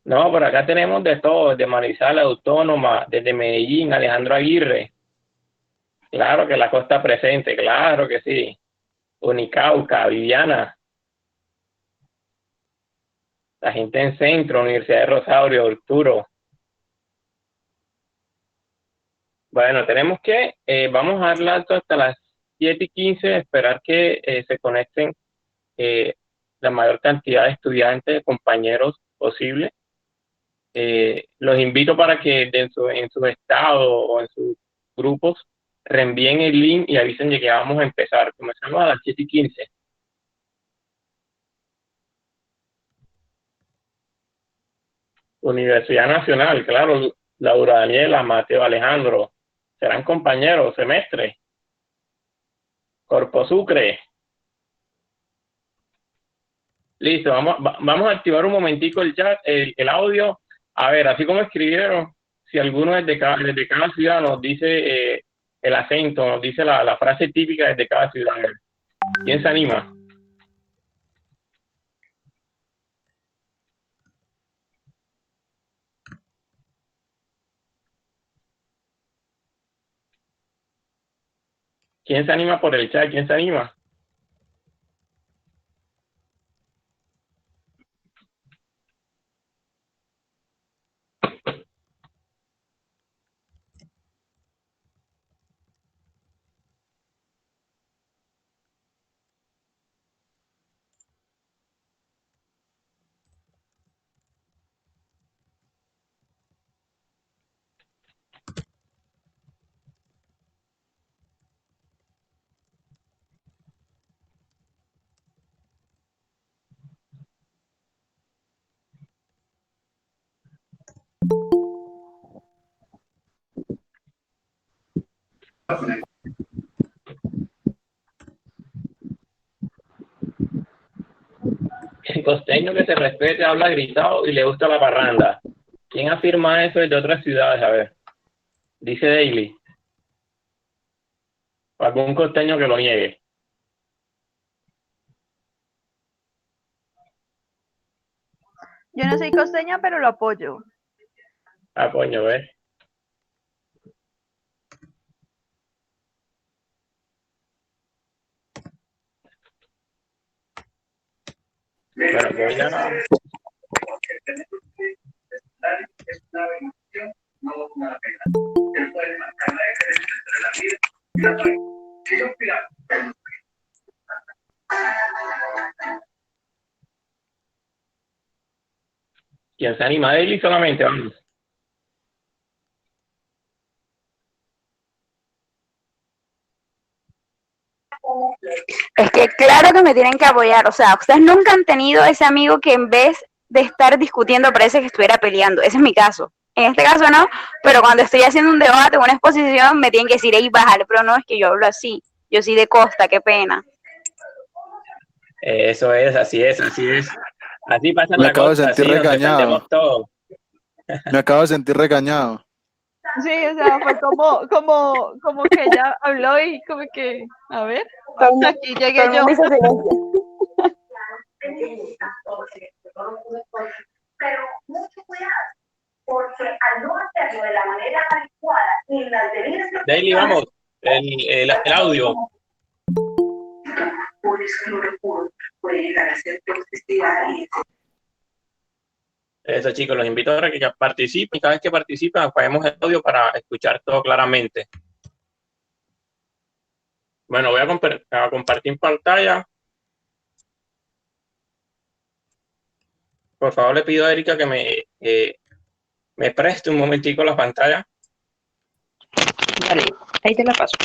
No, por acá tenemos de todo, desde Manizales Autónoma, desde Medellín, Alejandro Aguirre. Claro que la costa presente, claro que sí. Unicauca, Viviana, la gente en Centro, Universidad de Rosario, Arturo. Bueno, tenemos que, vamos a darle alto hasta las 7:15, esperar que se conecten eh, la mayor cantidad de estudiantes, compañeros posible. Los invito para que en su estado o en sus grupos reenvíen el link y avisen de que vamos a empezar. Comenzamos a las 7:15. Universidad Nacional, claro, Laura Daniela, Mateo Alejandro, serán compañeros, semestre, Corpo Sucre. Listo, vamos a activar un momentico el chat, el audio. A ver, así como escribieron, si alguno desde cada ciudad nos dice el acento, nos dice la frase típica desde cada ciudad. ¿Quién se anima? ¿Quién se anima por el chat? ¿Quién se anima? El costeño que se respete habla gritado y le gusta la parranda. ¿Quién afirma eso desde otras ciudades? A ver, dice Daily. O algún costeño que lo niegue. Yo no soy costeña, pero lo apoyo. Ah, coño, ¿ves? Bueno, voy a... ¿Quién se anima? Daily solamente, vamos. Es que claro que me tienen que apoyar, o sea, ustedes nunca han tenido ese amigo que en vez de estar discutiendo parece que estuviera peleando, ese es mi caso. En este caso no, pero cuando estoy haciendo un debate, una exposición, me tienen que decir, ey, bájale, pero no, es que yo hablo así, yo soy de costa, qué pena. Eso es, así es, así es. Así pasa en Me la acabo de costa, sentir sí, nos regañado. defendemos todos. Me acabo de sentir regañado. Sí, o sea, fue como que ella habló y como que, a ver, aquí llegué yo. Pero mucho cuidado, porque al no hacerlo de la manera adecuada y las debidas Daily, vamos, el audio. por eso el clorofuro puede llegar a ser toxicidad y Eso, chicos, los invito a que participen. Cada vez que participen, apagemos el audio para escuchar todo claramente. Bueno, voy a compartir pantalla. Por favor, le pido a Erika que me preste un momentico la pantalla. Vale, ahí te la paso.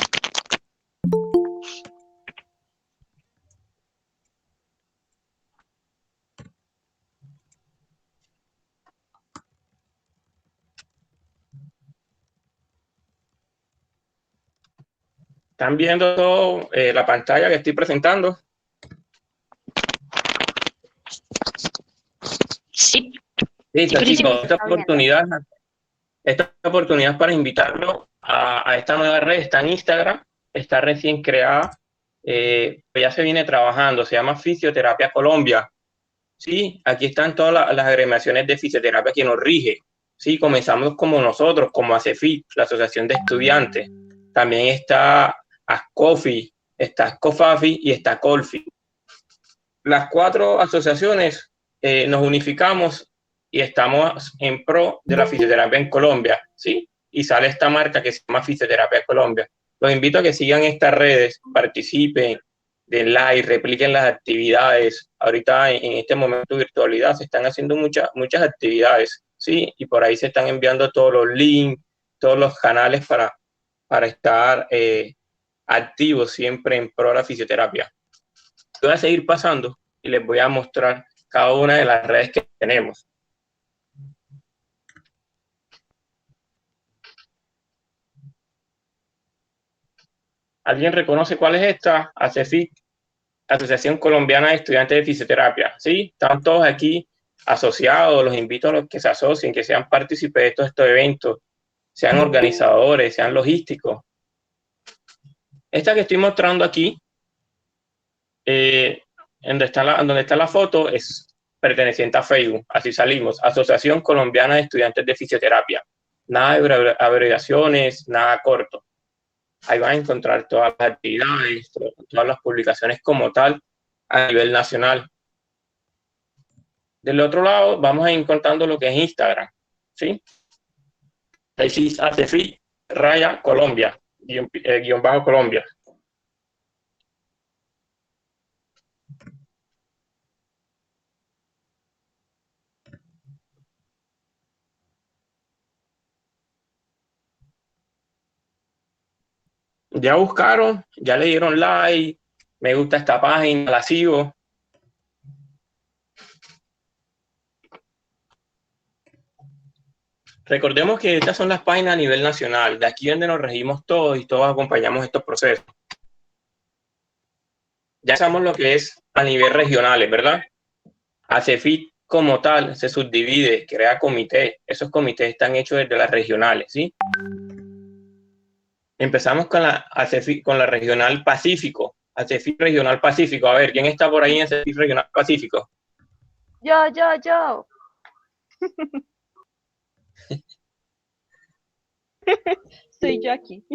¿Están viendo todo, la pantalla que estoy presentando? Sí. Listo, Sí, chicos, esta oportunidad para invitarlo a esta nueva red. Está en Instagram, está recién creada, ya se viene trabajando, se llama Fisioterapia Colombia. ¿sí? Aquí están todas las agremiaciones de fisioterapia que nos rige, ¿sí? Comenzamos como nosotros, como ACEFIT, la Asociación de Estudiantes. También está ASCOFI, está ASCOFAFI y está COLFI. Las 4 asociaciones nos unificamos y estamos en pro de la fisioterapia en Colombia, ¿sí? Y sale esta marca que se llama Fisioterapia Colombia. Los invito a que sigan estas redes, participen, den like, repliquen las actividades. Ahorita en este momento de virtualidad se están haciendo muchas actividades, ¿sí? Y por ahí se están enviando todos los links, todos los canales para estar activos siempre en pro de la fisioterapia. Voy a seguir pasando y les voy a mostrar cada una de las redes que tenemos. ¿Alguien reconoce cuál es esta? ACEFIT, Asociación Colombiana de Estudiantes de Fisioterapia. ¿Sí? Están todos aquí asociados. Los invito a los que se asocien, que sean partícipes de estos eventos, sean organizadores, sean logísticos. Esta que estoy mostrando aquí, donde está la foto, es perteneciente a Facebook. Así salimos. Asociación Colombiana de Estudiantes de Fisioterapia. Nada de abreviaciones, nada corto. Ahí van a encontrar todas las actividades, todas las publicaciones como tal a nivel nacional. Del otro lado, vamos a ir contando lo que es Instagram, ¿sí? ACEFIT raya Colombia, guión bajo Colombia. Ya buscaron, ya le dieron like, me gusta esta página, la sigo. Recordemos que estas son las páginas a nivel nacional, de aquí donde nos regimos todos y todos acompañamos estos procesos. Ya sabemos lo que es a nivel regionales, ¿verdad? ACEFIT como tal se subdivide, crea comités. Esos comités están hechos desde las regionales, ¿sí? Empezamos con la ACEFIT, con la regional Pacífico. ACEFIT regional Pacífico. A ver, ¿quién está por ahí en ACEFIT regional Pacífico? Yo. Soy yo aquí.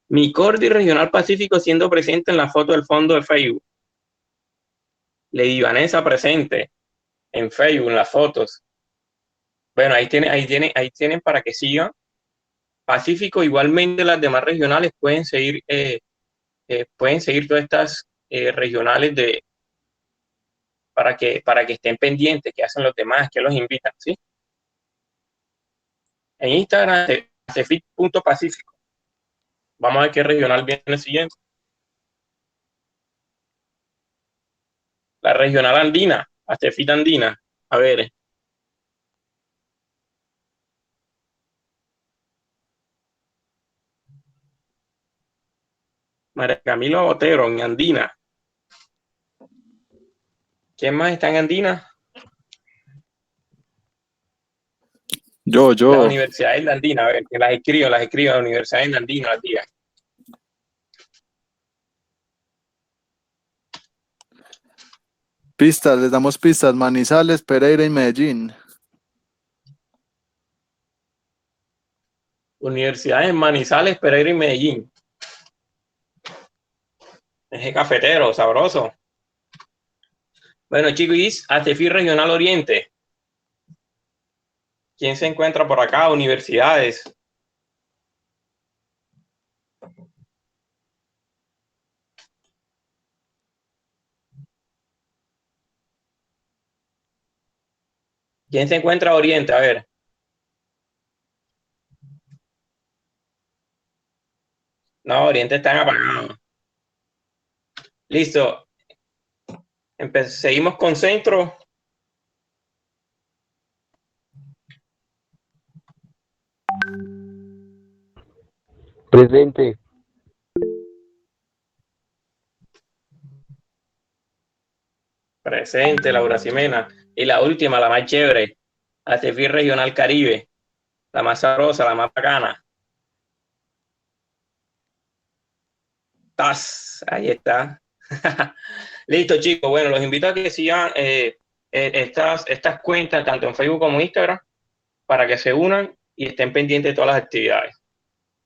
Mi Cordi regional Pacífico siendo presente en la foto del fondo de Facebook. Lady Vanessa presente en Facebook, en las fotos. Bueno, ahí tienen para que sigan. Pacífico, igualmente las demás regionales pueden seguir todas estas regionales para que estén pendientes, que hacen los demás, que los invitan, ¿sí? En Instagram, acefit.pacífico. Vamos a ver qué regional viene el siguiente. La regional andina, ACEFIT andina. A ver. María Camilo Botero, en andina. ¿Quién más está en andina? Yo. La Universidad de Andina, a ver, que las escribo, la Universidad de Andina, las días. Pistas, les damos pistas. Manizales, Pereira y Medellín. Universidades en Manizales, Pereira y Medellín. Eje cafetero, sabroso. Bueno, chicos, ACEFIT Regional Oriente. ¿Quién se encuentra por acá? Universidades. ¿Quién se encuentra Oriente? A ver. No, Oriente están apagados. Listo. Seguimos con Centro. Presente. Presente, Laura Ximena. Y la última, la más chévere, ACEFIT Regional Caribe. La más sabrosa, la más bacana. ¡Tas! Ahí está. Listo, chicos. Bueno, los invito a que sigan estas cuentas, tanto en Facebook como en Instagram, para que se unan y estén pendientes de todas las actividades.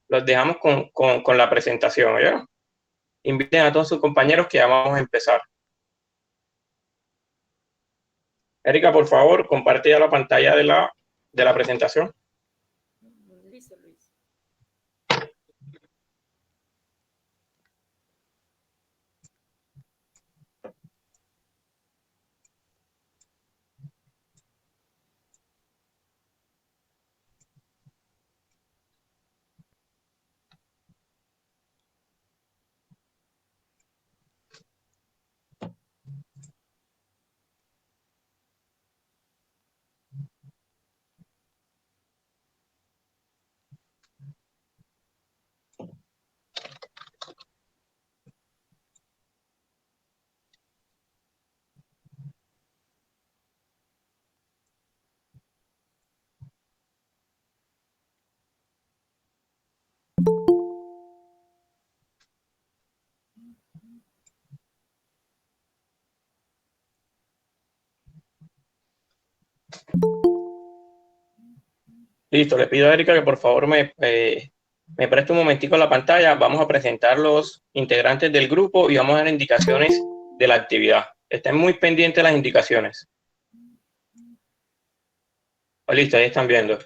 Los dejamos con la presentación, ¿oyeron? Inviten a todos sus compañeros que ya vamos a empezar. Erika, por favor, comparte ya la pantalla de la presentación. Listo, Luis. Listo, le pido a Erika que por favor me preste un momentico la pantalla. Vamos a presentar los integrantes del grupo y vamos a dar indicaciones de la actividad. Estén muy pendientes de las indicaciones. Listo, ahí están viendo.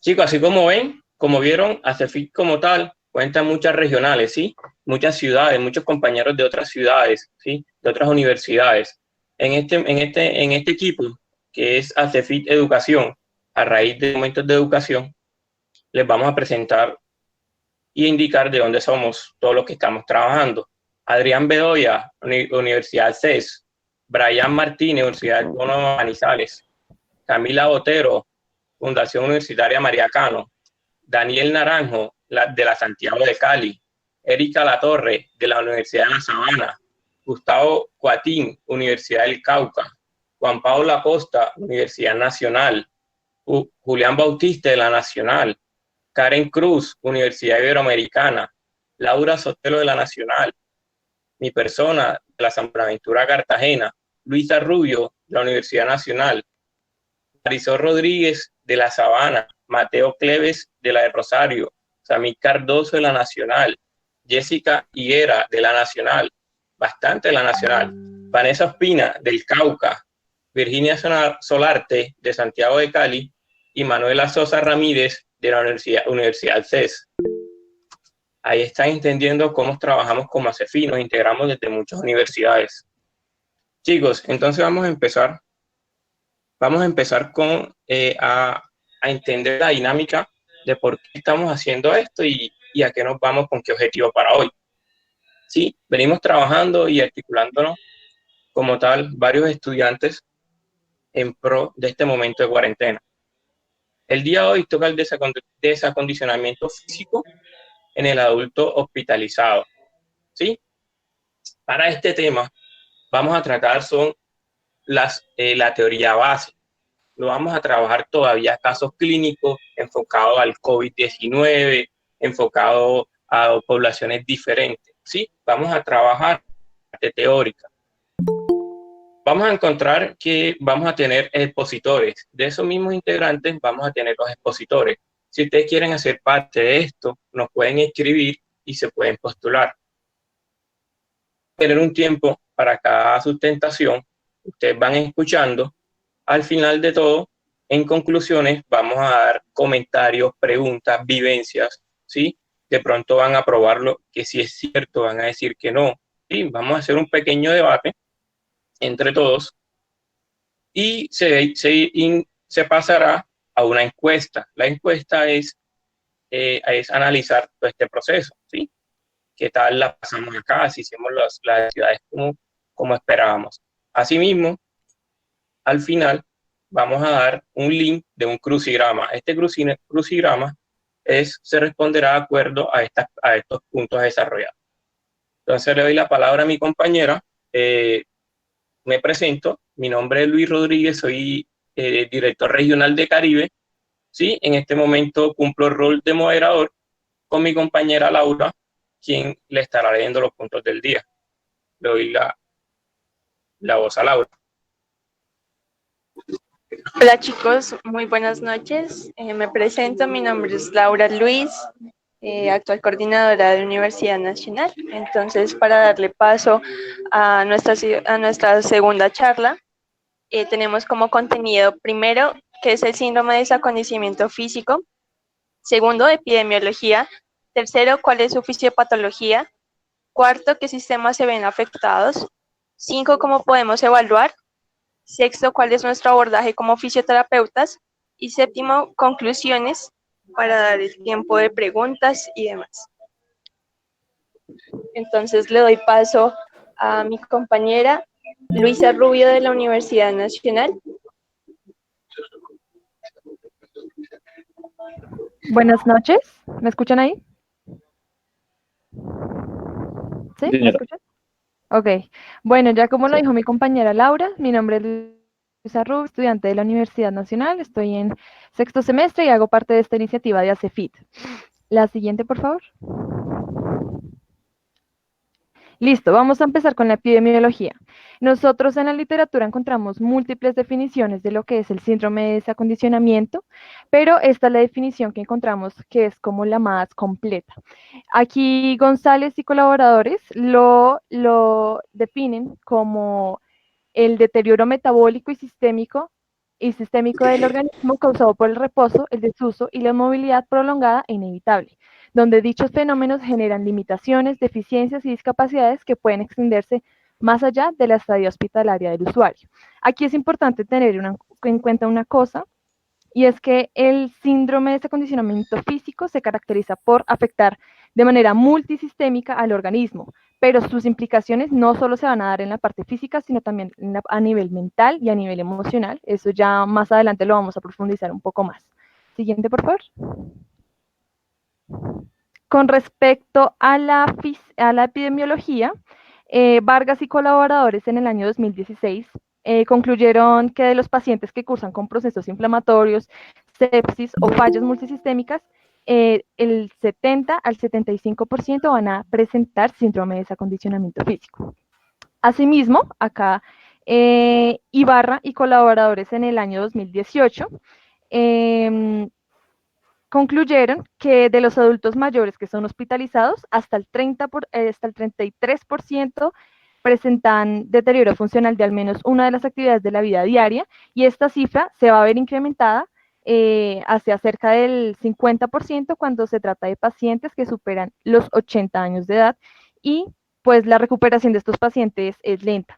Chicos, así como ven, como vieron, ACEFIT como tal cuenta muchas regionales, ¿sí? Muchas ciudades, muchos compañeros de otras ciudades, ¿sí? De otras universidades. En este equipo, que es ACEFIT Educación, a raíz de momentos de educación, les vamos a presentar y indicar de dónde somos todos los que estamos trabajando. Adrián Bedoya, Universidad CES. Brian Martínez, Universidad Autónoma de Manizales. Camila Botero, Fundación Universitaria María Cano. Daniel Naranjo, de la Santiago de Cali. Erika Latorre, de la Universidad de La Sabana. Gustavo Cuatín, Universidad del Cauca. Juan Pablo Acosta, Universidad Nacional. Julián Bautista, de la Nacional. Karen Cruz, Universidad Iberoamericana. Laura Sotelo, de la Nacional. Mi persona, de la San Buenaventura Cartagena. Luisa Rubio, de la Universidad Nacional. Marisol Rodríguez, de La Sabana. Mateo Cleves, de la de Rosario. Samir Cardoso, de la Nacional. Jessica Higuera, de la Nacional. Bastante de la Nacional. Vanessa Ospina, del Cauca. Virginia Solarte, de Santiago de Cali. Y Manuela Sosa Ramírez, de la Universidad CES. Ahí están entendiendo cómo trabajamos como ACEFIT, nos integramos desde muchas universidades. Chicos, entonces vamos a empezar con a entender la dinámica de por qué estamos haciendo esto y a qué nos vamos, con qué objetivo para hoy. Sí, venimos trabajando y articulándonos como tal varios estudiantes en pro de este momento de cuarentena. El día de hoy toca el desacondicionamiento físico en el adulto hospitalizado, ¿sí? Para este tema vamos a tratar la teoría base. Lo vamos a trabajar todavía casos clínicos enfocados al COVID-19, enfocados a poblaciones diferentes, ¿sí? Vamos a trabajar parte teórica. Vamos a encontrar que vamos a tener expositores. De esos mismos integrantes vamos a tener los expositores. Si ustedes quieren hacer parte de esto, nos pueden escribir y se pueden postular. Tener un tiempo para cada sustentación. Ustedes van escuchando. Al final de todo, en conclusiones, vamos a dar comentarios, preguntas, vivencias, ¿sí? De pronto van a probarlo, que si es cierto, van a decir que no. ¿Sí? Vamos a hacer un pequeño debate entre todos y se pasará a una encuesta. La encuesta es analizar todo este proceso, ¿sí? ¿Qué tal la pasamos acá? Si hicimos las actividades como esperábamos. Asimismo, al final vamos a dar un link de un crucigrama. Este crucigrama se responderá de acuerdo a estos puntos desarrollados. Entonces le doy la palabra a mi compañera. Me presento, mi nombre es Luis Rodríguez, soy director regional de Caribe, ¿sí? En este momento cumplo el rol de moderador con mi compañera Laura, quien le estará leyendo los puntos del día. Le doy la voz a Laura. Hola chicos, muy buenas noches. Me presento, mi nombre es Laura Luis, actual coordinadora de Universidad Nacional. Entonces, para darle paso a nuestra segunda charla, tenemos como contenido primero, qué es el síndrome de desacondicionamiento físico. Segundo, epidemiología. Tercero, cuál es su fisiopatología. Cuarto, qué sistemas se ven afectados. 5, cómo podemos evaluar. Sexto, cuál es nuestro abordaje como fisioterapeutas. Y séptimo, conclusiones para dar el tiempo de preguntas y demás. Entonces le doy paso a mi compañera Luisa Rubio de la Universidad Nacional. Buenas noches, ¿me escuchan ahí? ¿Sí? ¿Me escuchan? Ok, bueno, ya como lo dijo mi compañera Laura, mi nombre es Luisa Rubio, estudiante de la Universidad Nacional, estoy en sexto semestre y hago parte de esta iniciativa de ACEFIT. La siguiente, por favor. Listo, vamos a empezar con la epidemiología. Nosotros en la literatura encontramos múltiples definiciones de lo que es el síndrome de desacondicionamiento, pero esta es la definición que encontramos que es como la más completa. Aquí González y colaboradores lo definen como el deterioro metabólico y sistémico del organismo causado por el reposo, el desuso y la movilidad prolongada e inevitable, donde dichos fenómenos generan limitaciones, deficiencias y discapacidades que pueden extenderse más allá de la estadía hospitalaria del usuario. Aquí es importante tener en cuenta una cosa, y es que el síndrome de desacondicionamiento físico se caracteriza por afectar de manera multisistémica al organismo, pero sus implicaciones no solo se van a dar en la parte física, sino también a nivel mental y a nivel emocional. Eso ya más adelante lo vamos a profundizar un poco más. Siguiente, por favor. Con respecto a la epidemiología, Vargas y colaboradores en el año 2016 concluyeron que de los pacientes que cursan con procesos inflamatorios, sepsis o fallas multisistémicas, el 70 al 75% van a presentar síndrome de desacondicionamiento físico. Asimismo, acá Ibarra y colaboradores en el año 2018 concluyeron que de los adultos mayores que son hospitalizados, hasta el 33% presentan deterioro funcional de al menos una de las actividades de la vida diaria, y esta cifra se va a ver incrementada hacia cerca del 50% cuando se trata de pacientes que superan los 80 años de edad, y pues la recuperación de estos pacientes es lenta.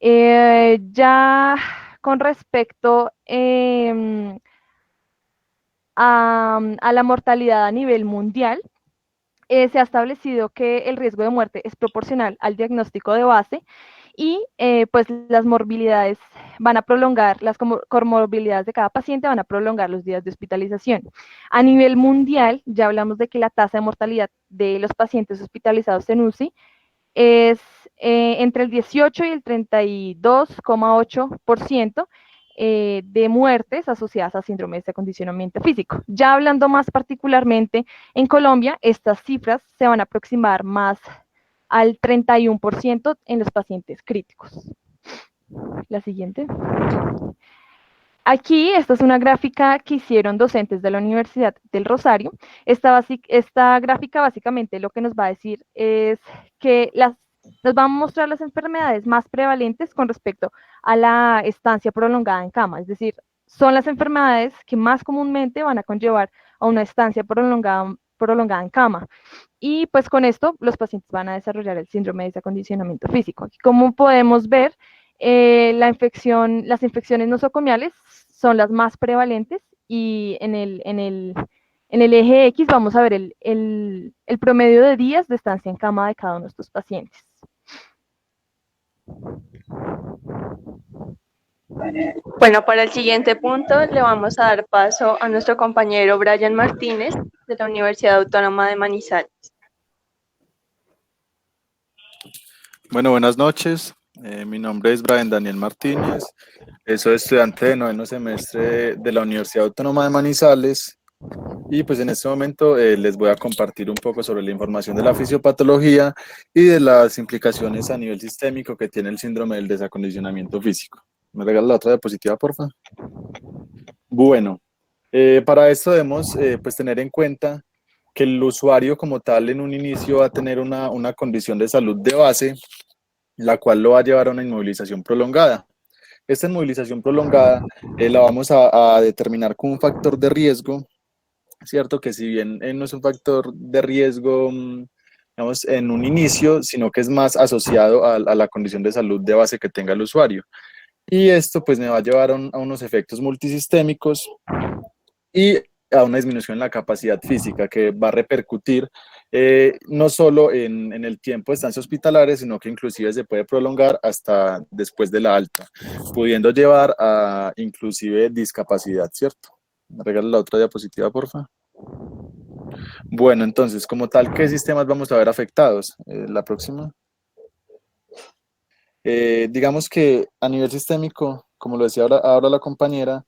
Ya con respecto a la mortalidad a nivel mundial, se ha establecido que el riesgo de muerte es proporcional al diagnóstico de base, y pues las morbilidades van a prolongar, las comorbilidades de cada paciente van a prolongar los días de hospitalización. A nivel mundial, ya hablamos de que la tasa de mortalidad de los pacientes hospitalizados en UCI es entre el 18 y el 32,8% de muertes asociadas a síndrome de desacondicionamiento físico. Ya hablando más particularmente en Colombia, estas cifras se van a aproximar más al 31% en los pacientes críticos. La siguiente. Aquí, esta es una gráfica que hicieron docentes de la Universidad del Rosario. Esta gráfica básicamente lo que nos va a decir es que nos va a mostrar las enfermedades más prevalentes con respecto a la estancia prolongada en cama, es decir, son las enfermedades que más comúnmente van a conllevar a una estancia prolongada en cama. Y pues con esto los pacientes van a desarrollar el síndrome de desacondicionamiento físico. Como podemos ver, las infecciones nosocomiales son las más prevalentes, y en el eje X vamos a ver el promedio de días de estancia en cama de cada uno de estos pacientes. Bueno, para el siguiente punto le vamos a dar paso a nuestro compañero Brian Martínez de la Universidad Autónoma de Manizales. Bueno, buenas noches. Mi nombre es Brian Daniel Martínez. Soy estudiante de noveno semestre de la Universidad Autónoma de Manizales. Y pues en este momento les voy a compartir un poco sobre la información de la fisiopatología y de las implicaciones a nivel sistémico que tiene el síndrome del desacondicionamiento físico. ¿Me regala la otra diapositiva, por favor? Bueno, para esto debemos pues tener en cuenta que el usuario como tal en un inicio va a tener una condición de salud de base, la cual lo va a llevar a una inmovilización prolongada. Esta inmovilización prolongada la vamos a determinar como un factor de riesgo, ¿cierto? Que si bien no es un factor de riesgo, digamos, en un inicio, sino que es más asociado a la condición de salud de base que tenga el usuario. Y esto pues me va a llevar a unos efectos multisistémicos y a una disminución en la capacidad física que va a repercutir no solo en el tiempo de estancia hospitalaria, sino que inclusive se puede prolongar hasta después de la alta, pudiendo llevar a inclusive discapacidad, ¿cierto? Me regala la otra diapositiva, por favor. Bueno, entonces, como tal, ¿qué sistemas vamos a ver afectados? La próxima. Digamos que a nivel sistémico, como lo decía ahora la compañera,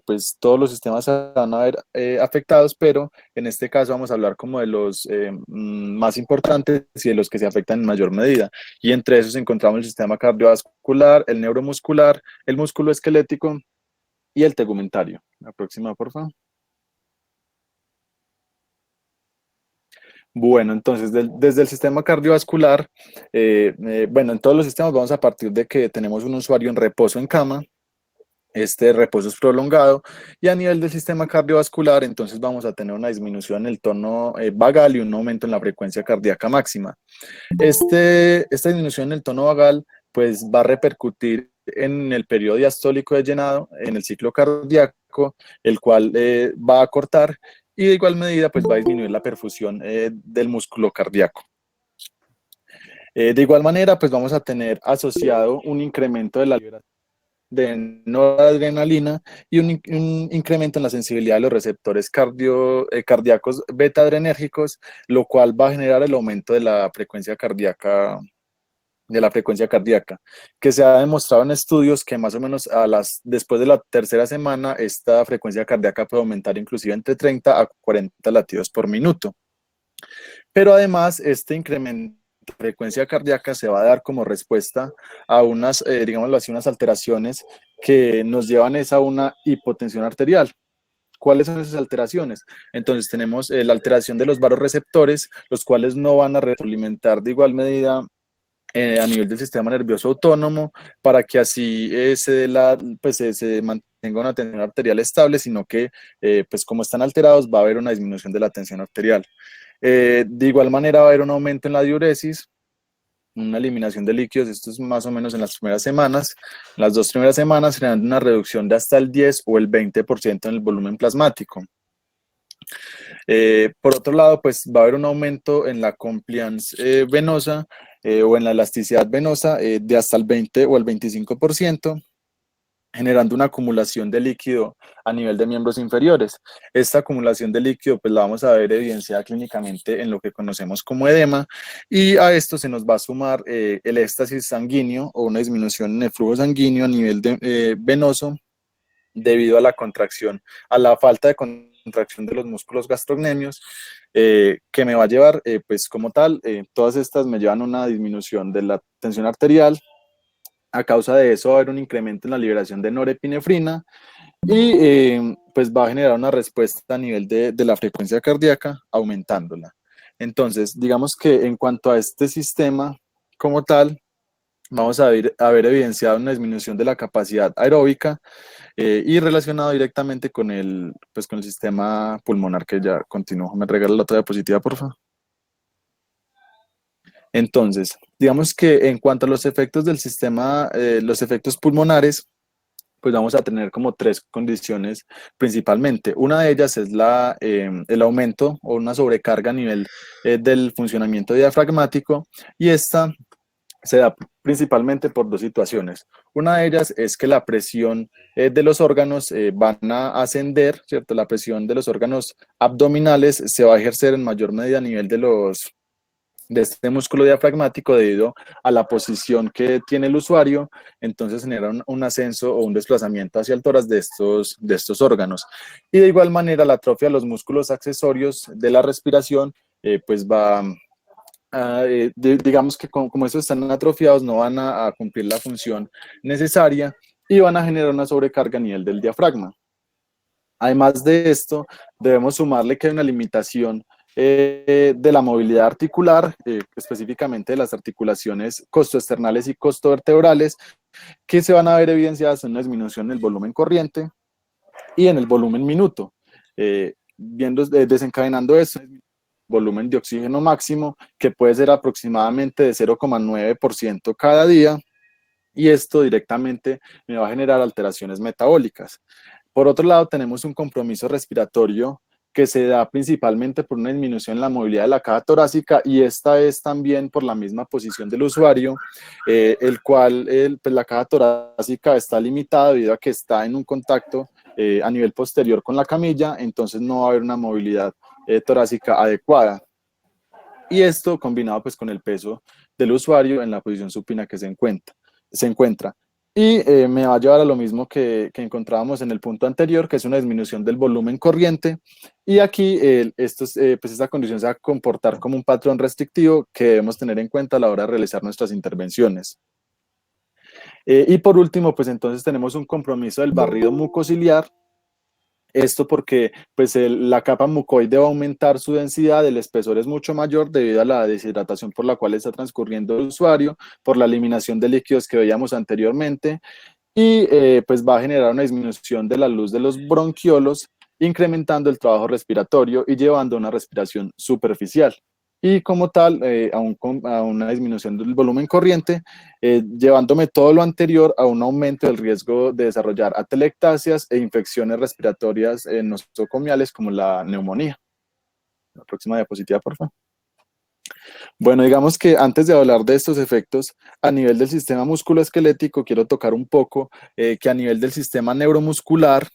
pues todos los sistemas se van a ver afectados, pero en este caso vamos a hablar como de los más importantes y de los que se afectan en mayor medida. Y entre esos encontramos el sistema cardiovascular, el neuromuscular, el músculo esquelético y el tegumentario. La próxima, por favor. Bueno, entonces desde el sistema cardiovascular, bueno, en todos los sistemas vamos a partir de que tenemos un usuario en reposo en cama, este reposo es prolongado y a nivel del sistema cardiovascular entonces vamos a tener una disminución en el tono vagal y un aumento en la frecuencia cardíaca máxima. Esta disminución en el tono vagal pues va a repercutir en el periodo diastólico de llenado, en el ciclo cardíaco, el cual va a cortar y de igual medida pues va a disminuir la perfusión del músculo cardíaco. De igual manera pues vamos a tener asociado un incremento de la liberación de noradrenalina y un incremento en la sensibilidad de los receptores cardíacos beta-adrenérgicos, lo cual va a generar el aumento de la frecuencia cardíaca, que se ha demostrado en estudios que más o menos después de la tercera semana esta frecuencia cardíaca puede aumentar inclusive entre 30 a 40 latidos por minuto. Pero además este incremento de frecuencia cardíaca se va a dar como respuesta a unas, digámoslo así, unas alteraciones que nos llevan a una hipotensión arterial. ¿Cuáles son esas alteraciones? Entonces tenemos la alteración de los varorreceptores, los cuales no van a retroalimentar de igual medida a nivel del sistema nervioso autónomo para que así se mantenga una tensión arterial estable, sino que pues como están alterados va a haber una disminución de la tensión arterial. De igual manera va a haber un aumento en la diuresis, una eliminación de líquidos, esto es más o menos en las primeras semanas, las 2 primeras semanas generando una reducción de hasta el 10 o el 20% en el volumen plasmático. Por otro lado, pues va a haber un aumento en la compliance venosa o en la elasticidad venosa de hasta el 20 o el 25%, generando una acumulación de líquido a nivel de miembros inferiores. Esta acumulación de líquido pues la vamos a ver evidenciada clínicamente en lo que conocemos como edema y a esto se nos va a sumar el éxtasis sanguíneo o una disminución en el flujo sanguíneo a nivel venoso debido a la contracción, a la falta de contracción de los músculos gastrocnemios, que me va a llevar, pues como tal, todas estas me llevan a una disminución de la tensión arterial. A causa de eso va a haber un incremento en la liberación de norepinefrina y pues va a generar una respuesta a nivel de la frecuencia cardíaca, aumentándola. Entonces, digamos que en cuanto a este sistema como tal, vamos a haber evidenciado una disminución de la capacidad aeróbica y relacionado directamente con el sistema pulmonar que ya continúo. ¿Me regala la otra diapositiva, por favor? Entonces, digamos que en cuanto a los efectos del sistema, los efectos pulmonares, pues vamos a tener como 3 condiciones principalmente. Una de ellas es el aumento o una sobrecarga a nivel del funcionamiento diafragmático y esta se da principalmente por 2 situaciones. Una de ellas es que la presión de los órganos van a ascender, ¿cierto? La presión de los órganos abdominales se va a ejercer en mayor medida a nivel de los de este músculo diafragmático debido a la posición que tiene el usuario, entonces genera un ascenso o un desplazamiento hacia el tórax de estos órganos. Y de igual manera la atrofia de los músculos accesorios de la respiración pues va digamos que como estos están atrofiados no van a cumplir la función necesaria y van a generar una sobrecarga a nivel del diafragma. Además de esto, debemos sumarle que hay una limitación de la movilidad articular, específicamente de las articulaciones costoesternales y costovertebrales, que se van a ver evidenciadas en una disminución en el volumen corriente y en el volumen minuto. Desencadenando eso, volumen de oxígeno máximo, que puede ser aproximadamente de 0,9% cada día, y esto directamente me va a generar alteraciones metabólicas. Por otro lado, tenemos un compromiso respiratorio que se da principalmente por una disminución en la movilidad de la caja torácica, y esta es también por la misma posición del usuario, el cual pues la caja torácica está limitada debido a que está en un contacto a nivel posterior con la camilla, entonces no va a haber una movilidad torácica adecuada. Y esto combinado pues con el peso del usuario en la posición supina que se encuentra. Y me va a llevar a lo mismo que encontrábamos en el punto anterior, que es una disminución del volumen corriente. Y aquí pues esta condición se va a comportar como un patrón restrictivo que debemos tener en cuenta a la hora de realizar nuestras intervenciones. Y por último, pues entonces tenemos un compromiso del barrido mucociliar. Esto porque pues la capa mucoide va a aumentar su densidad, el espesor es mucho mayor debido a la deshidratación por la cual está transcurriendo el usuario, por la eliminación de líquidos que veíamos anteriormente, y pues va a generar una disminución de la luz de los bronquiolos, incrementando el trabajo respiratorio y llevando a una respiración superficial. Y como tal, a una disminución del volumen corriente, llevándome todo lo anterior a un aumento del riesgo de desarrollar atelectasias e infecciones respiratorias nosocomiales como la neumonía. La próxima diapositiva, por favor. Bueno, digamos que antes de hablar de estos efectos a nivel del sistema musculoesquelético, quiero tocar un poco que a nivel del sistema neuromuscular,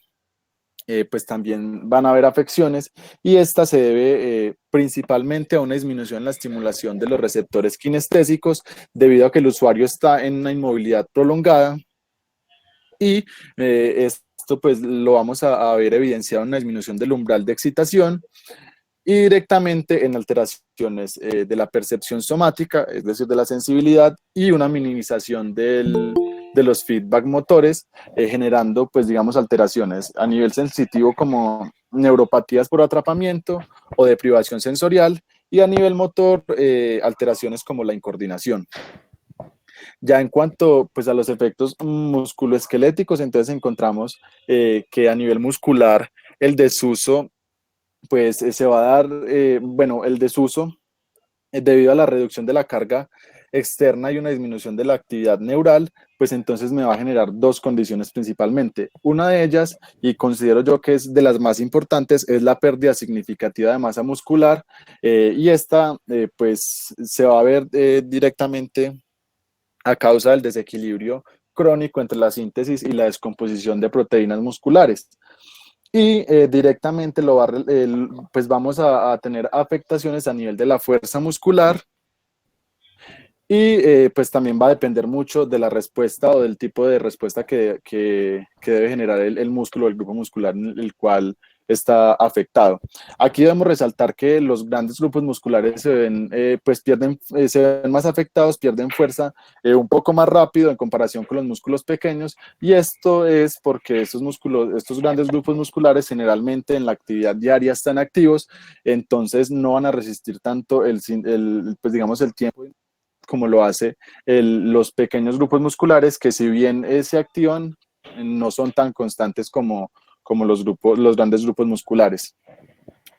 pues también van a haber afecciones, y esta se debe principalmente a una disminución en la estimulación de los receptores kinestésicos debido a que el usuario está en una inmovilidad prolongada, y esto pues lo vamos a ver evidenciado en una disminución del umbral de excitación y directamente en alteraciones de la percepción somática, es decir, de la sensibilidad, y una minimización de los feedback motores, generando, pues, digamos, alteraciones a nivel sensitivo como neuropatías por atrapamiento o deprivación sensorial, y a nivel motor, alteraciones como la incoordinación. Ya en cuanto pues, a los efectos musculoesqueléticos, entonces encontramos que a nivel muscular el desuso pues se va a dar, bueno, el desuso debido a la reducción de la carga externa y una disminución de la actividad neural, pues entonces me va a generar dos condiciones principalmente. Una de ellas, y considero yo que es de las más importantes, es la pérdida significativa de masa muscular, y esta pues se va a ver directamente a causa del desequilibrio crónico entre la síntesis y la descomposición de proteínas musculares. Y directamente pues vamos a tener afectaciones a nivel de la fuerza muscular, y pues también va a depender mucho de la respuesta o del tipo de respuesta que debe generar el músculo, el grupo muscular en el cual está afectado. Aquí debemos resaltar que los grandes grupos musculares se ven más afectados, pierden fuerza un poco más rápido en comparación con los músculos pequeños, y esto es porque estos grandes grupos musculares generalmente en la actividad diaria están activos, entonces no van a resistir tanto pues digamos el tiempo como lo hace los pequeños grupos musculares, que si bien se activan, no son tan constantes como los grandes grupos musculares.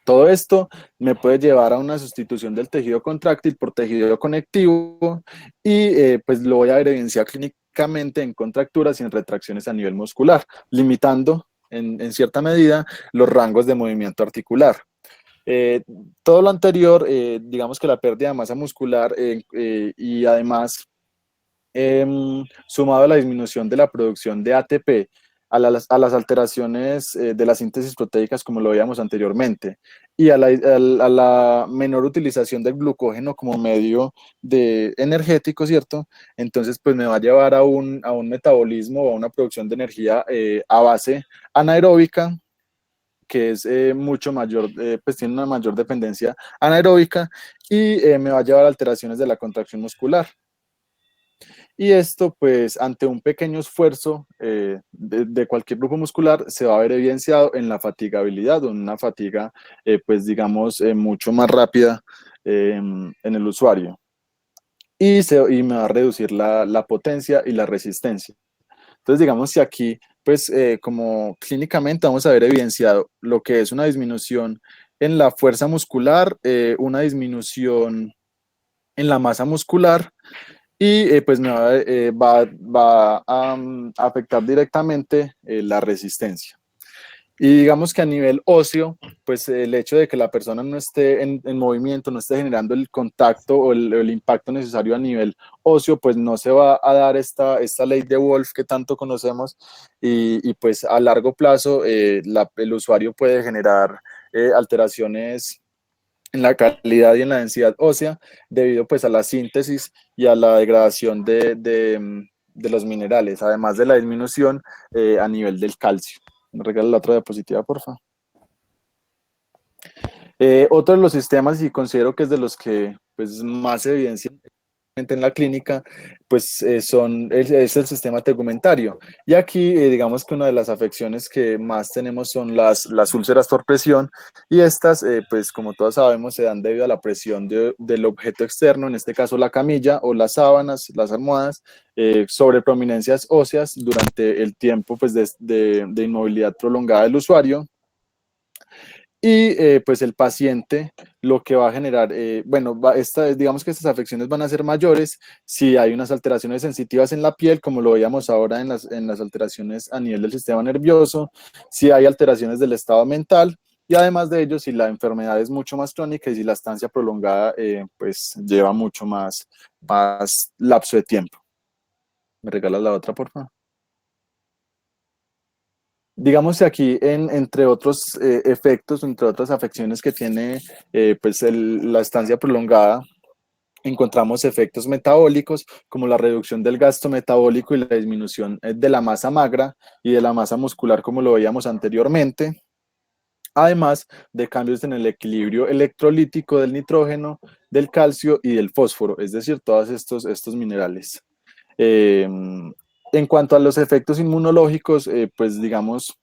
Todo esto me puede llevar a una sustitución del tejido contráctil por tejido conectivo, y pues lo voy a evidenciar clínicamente en contracturas y en retracciones a nivel muscular, limitando en cierta medida los rangos de movimiento articular. Todo lo anterior, digamos que la pérdida de masa muscular y además sumado a la disminución de la producción de ATP, a las alteraciones de las síntesis proteicas como lo veíamos anteriormente, y a la menor utilización del glucógeno como medio de energético, ¿cierto? Entonces, pues me va a llevar a un metabolismo o a una producción de energía a base anaeróbica, que es mucho mayor, pues tiene una mayor dependencia anaeróbica y me va a llevar a alteraciones de la contracción muscular. Y esto, pues, ante un pequeño esfuerzo de cualquier grupo muscular, se va a ver evidenciado en la fatigabilidad o en una fatiga, pues, digamos, mucho más rápida en el usuario. Y me va a reducir la potencia y la resistencia. Entonces, digamos que aquí, pues, como clínicamente vamos a ver evidenciado lo que es una disminución en la fuerza muscular, una disminución en la masa muscular y pues va a afectar directamente la resistencia. Y digamos que a nivel óseo, pues el hecho de que la persona no esté en movimiento, no esté generando el contacto o el impacto necesario a nivel óseo, pues no se va a dar esta ley de Wolff que tanto conocemos y pues a largo plazo el usuario puede generar alteraciones en la calidad y en la densidad ósea debido pues a la síntesis y a la degradación de los minerales, además de la disminución a nivel del calcio. Me regala la otra diapositiva, por favor. Otro de los sistemas, y considero que es de los que pues, más se evidencian en la clínica, pues es el sistema tegumentario. Y aquí, digamos que una de las afecciones que más tenemos son las úlceras por presión, y estas, pues como todos sabemos, se dan debido a la presión del objeto externo, en este caso la camilla o las sábanas, las almohadas, sobre prominencias óseas durante el tiempo pues, de inmovilidad prolongada del usuario. Y pues el paciente lo que va a generar, bueno, digamos que estas afecciones van a ser mayores si hay unas alteraciones sensitivas en la piel, como lo veíamos ahora en las alteraciones a nivel del sistema nervioso, si hay alteraciones del estado mental y además de ello, si la enfermedad es mucho más crónica y si la estancia prolongada pues lleva mucho más lapso de tiempo. ¿Me regalas la otra, por favor? Digamos que aquí, entre otros efectos, entre otras afecciones que tiene pues la estancia prolongada, encontramos efectos metabólicos como la reducción del gasto metabólico y la disminución de la masa magra y de la masa muscular, como lo veíamos anteriormente, además de cambios en el equilibrio electrolítico del nitrógeno, del calcio y del fósforo, es decir, todos estos minerales. En cuanto a los efectos inmunológicos, pues digamos,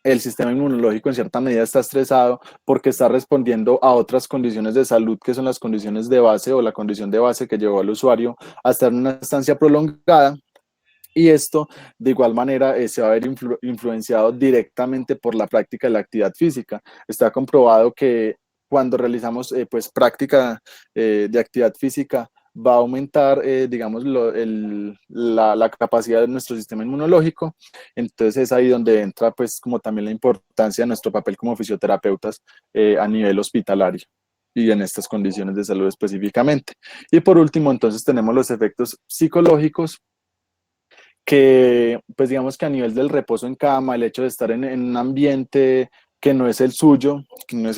el sistema inmunológico en cierta medida está estresado porque está respondiendo a otras condiciones de salud que son las condiciones de base o la condición de base que llevó al usuario a estar en una estancia prolongada. Y esto, de igual manera, se va a ver influenciado directamente por la práctica de la actividad física. Está comprobado que cuando realizamos pues, práctica de actividad física, va a aumentar, digamos, la capacidad de nuestro sistema inmunológico. Entonces es ahí donde entra, pues, como también la importancia de nuestro papel como fisioterapeutas a nivel hospitalario y en estas condiciones de salud específicamente. Y por último, entonces tenemos los efectos psicológicos que, pues digamos que a nivel del reposo en cama, el hecho de estar en un ambiente que no es el suyo, que no es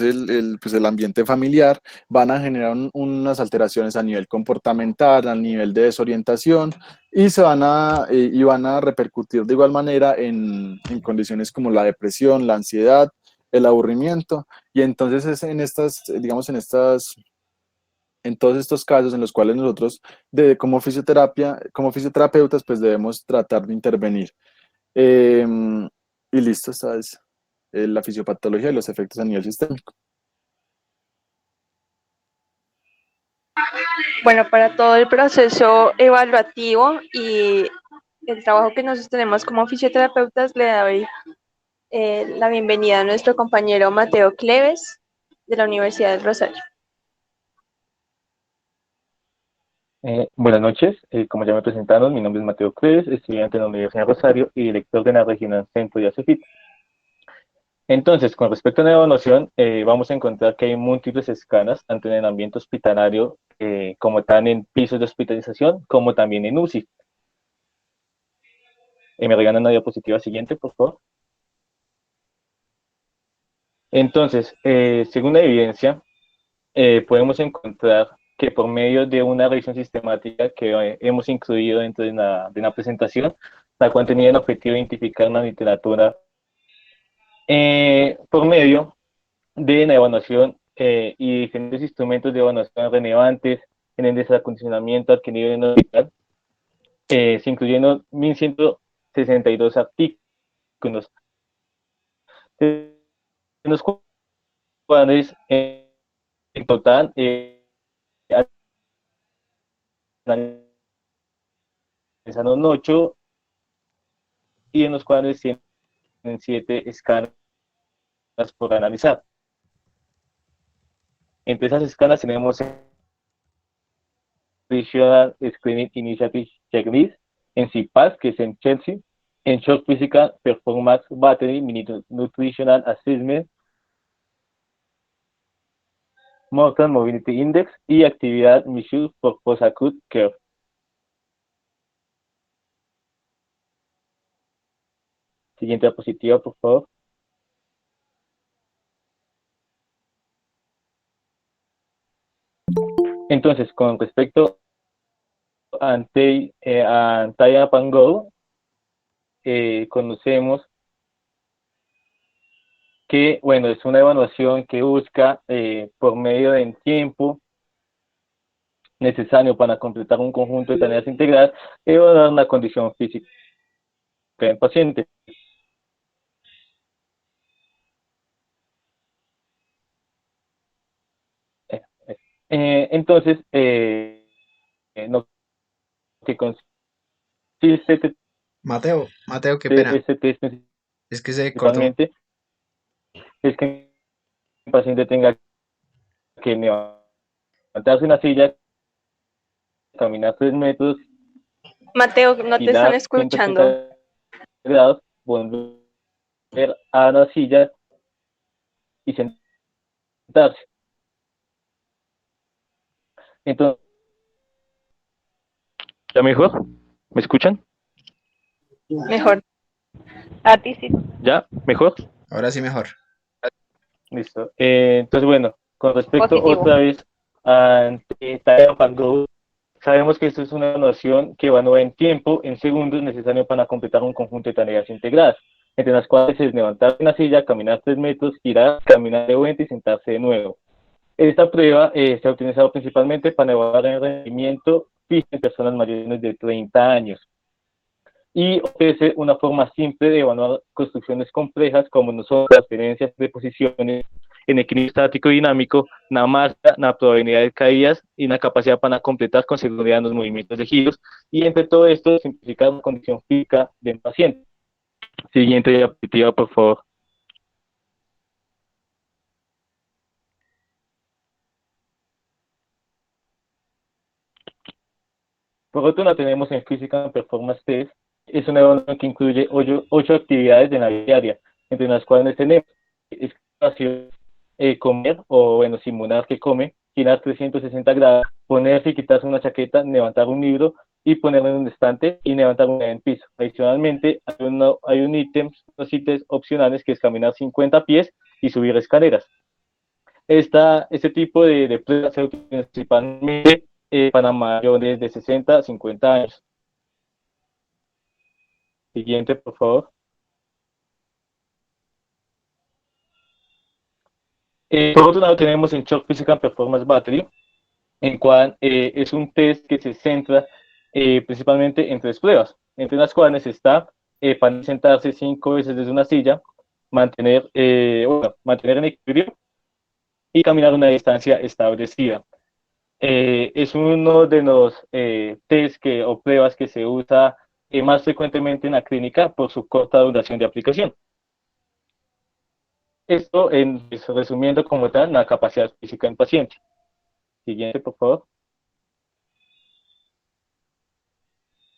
pues el ambiente familiar, van a generar unas alteraciones a nivel comportamental, a nivel de desorientación, y van a repercutir de igual manera en condiciones como la depresión, la ansiedad, el aburrimiento, y entonces es en todos estos casos en los cuales nosotros como fisioterapeutas, pues debemos tratar de intervenir. Eh, y listo, esta es la fisiopatología y los efectos a nivel sistémico. Bueno, para todo el proceso evaluativo y el trabajo que nosotros tenemos como fisioterapeutas, le doy la bienvenida a nuestro compañero Mateo Cleves de la Universidad del Rosario. Buenas noches, como ya me presentaron, mi nombre es Mateo Cleves, estudiante de la Universidad de Rosario y director de la Regional Centro de ACEFIT. Entonces, con respecto a la evaluación, vamos a encontrar que hay múltiples escalas, tanto en el ambiente hospitalario como están en pisos de hospitalización, como también en UCI. ¿Me regalan la diapositiva siguiente, por favor? Entonces, según la evidencia, podemos encontrar que por medio de una revisión sistemática que hemos incluido dentro de una presentación, la cual tenía el objetivo de identificar una literatura por medio de la evaluación y diferentes instrumentos de evaluación relevantes en el desacondicionamiento adquirido en el hospital, se incluyeron 1.162 artículos, de los cuales en total analizaron 8 y en los cuales tienen 7 escalas por analizar. Entre esas escalas tenemos Visual Screening Initiative Checklist, en CPAS, que es en Chelsea, en Short Physical Performance Battery, Nutritional Assessment, Mortal Mobility Index y Actividad Measure for Post-Acute Care. Siguiente diapositiva, por favor. Entonces, con respecto a Antaya Pango, conocemos que, bueno, es una evaluación que busca, por medio del tiempo necesario para completar un conjunto de tareas integradas, evaluar una condición física del paciente. Entonces, lo que consiste Mateo, qué pena. este test Es que se cortó. principalmente es que el paciente tenga que levantarse una silla, caminar 3 metros, Mateo, no te están girar escuchando. 180 grados, volver a la silla y sentarse. Entonces, ¿ya mejor? ¿Me escuchan? Mejor. A ti sí. ¿Ya? ¿Mejor? Ahora sí mejor. Listo. Entonces, bueno, con respecto Positivo. otra vez a Tarea Van Gogh, sabemos que esto es una noción que evalúa en tiempo, en segundos, necesario para completar un conjunto de tareas integradas, entre las cuales es levantar una silla, caminar 3 metros, girar, caminar de vuelta y sentarse de nuevo. Esta prueba se ha utilizado principalmente para evaluar el rendimiento físico en personas mayores de 30 años y ofrece una forma simple de evaluar construcciones complejas como no son transferencias de posiciones en equilibrio estático y dinámico, la masa, la probabilidad de caídas y la capacidad para completar con seguridad los movimientos de giros, y entre todo esto simplificar la condición física del paciente. Siguiente diapositiva, por favor. Por otro lado, tenemos en Physical Performance Test, es una evaluación que incluye 8 actividades de la vida diaria, entre las cuales tenemos excavación, comer, o bueno, simular que come, girar 360 grados, ponerse y quitarse una chaqueta, levantar un libro y ponerlo en un estante y levantar una en el piso. Adicionalmente, hay unos ítems opcionales que es caminar 50 pies y subir escaleras. Este tipo de pruebas se utiliza principalmente para mayores de 60 a 50 años. Siguiente, por favor. Por otro lado, tenemos el Short Physical Performance Battery, en cual es un test que se centra principalmente en 3 pruebas, entre las cuales está para sentarse 5 veces desde una silla, mantener en equilibrio y caminar una distancia establecida. Es uno de los test o pruebas que se usa más frecuentemente en la clínica por su corta duración de aplicación. Esto, resumiendo como tal, la capacidad física del paciente. Siguiente, por favor.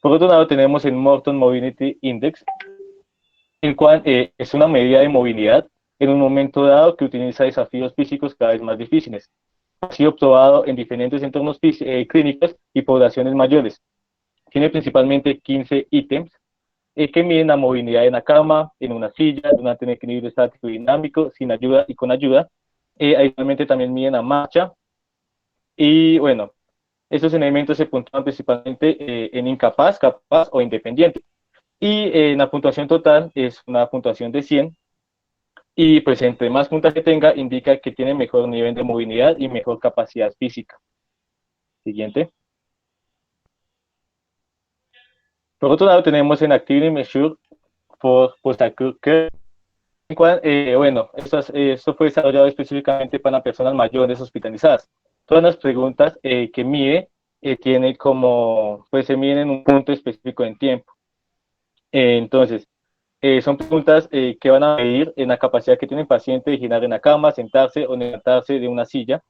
Por otro lado, tenemos el Morton Mobility Index, el cual es una medida de movilidad en un momento dado que utiliza desafíos físicos cada vez más difíciles. Ha sido probado en diferentes entornos clínicos y poblaciones mayores. Tiene principalmente 15 ítems que miden la movilidad en la cama, en una silla, durante un equilibrio estático y dinámico, sin ayuda y con ayuda. Adicionalmente también miden la marcha. Y bueno, estos elementos se puntúan principalmente en incapaz, capaz o independiente. Y la puntuación total es una puntuación de 100. Y pues entre más puntaje tenga, indica que tiene mejor nivel de movilidad y mejor capacidad física. Siguiente. Por otro lado, tenemos en Activity Measure for Post-Acute Care, bueno, esto fue desarrollado específicamente para personas mayores hospitalizadas. Todas las preguntas que mide tiene como, pues se miden en un punto específico en tiempo. Entonces, son preguntas que van a medir en la capacidad que tiene el paciente de girar en la cama, sentarse o levantarse de una silla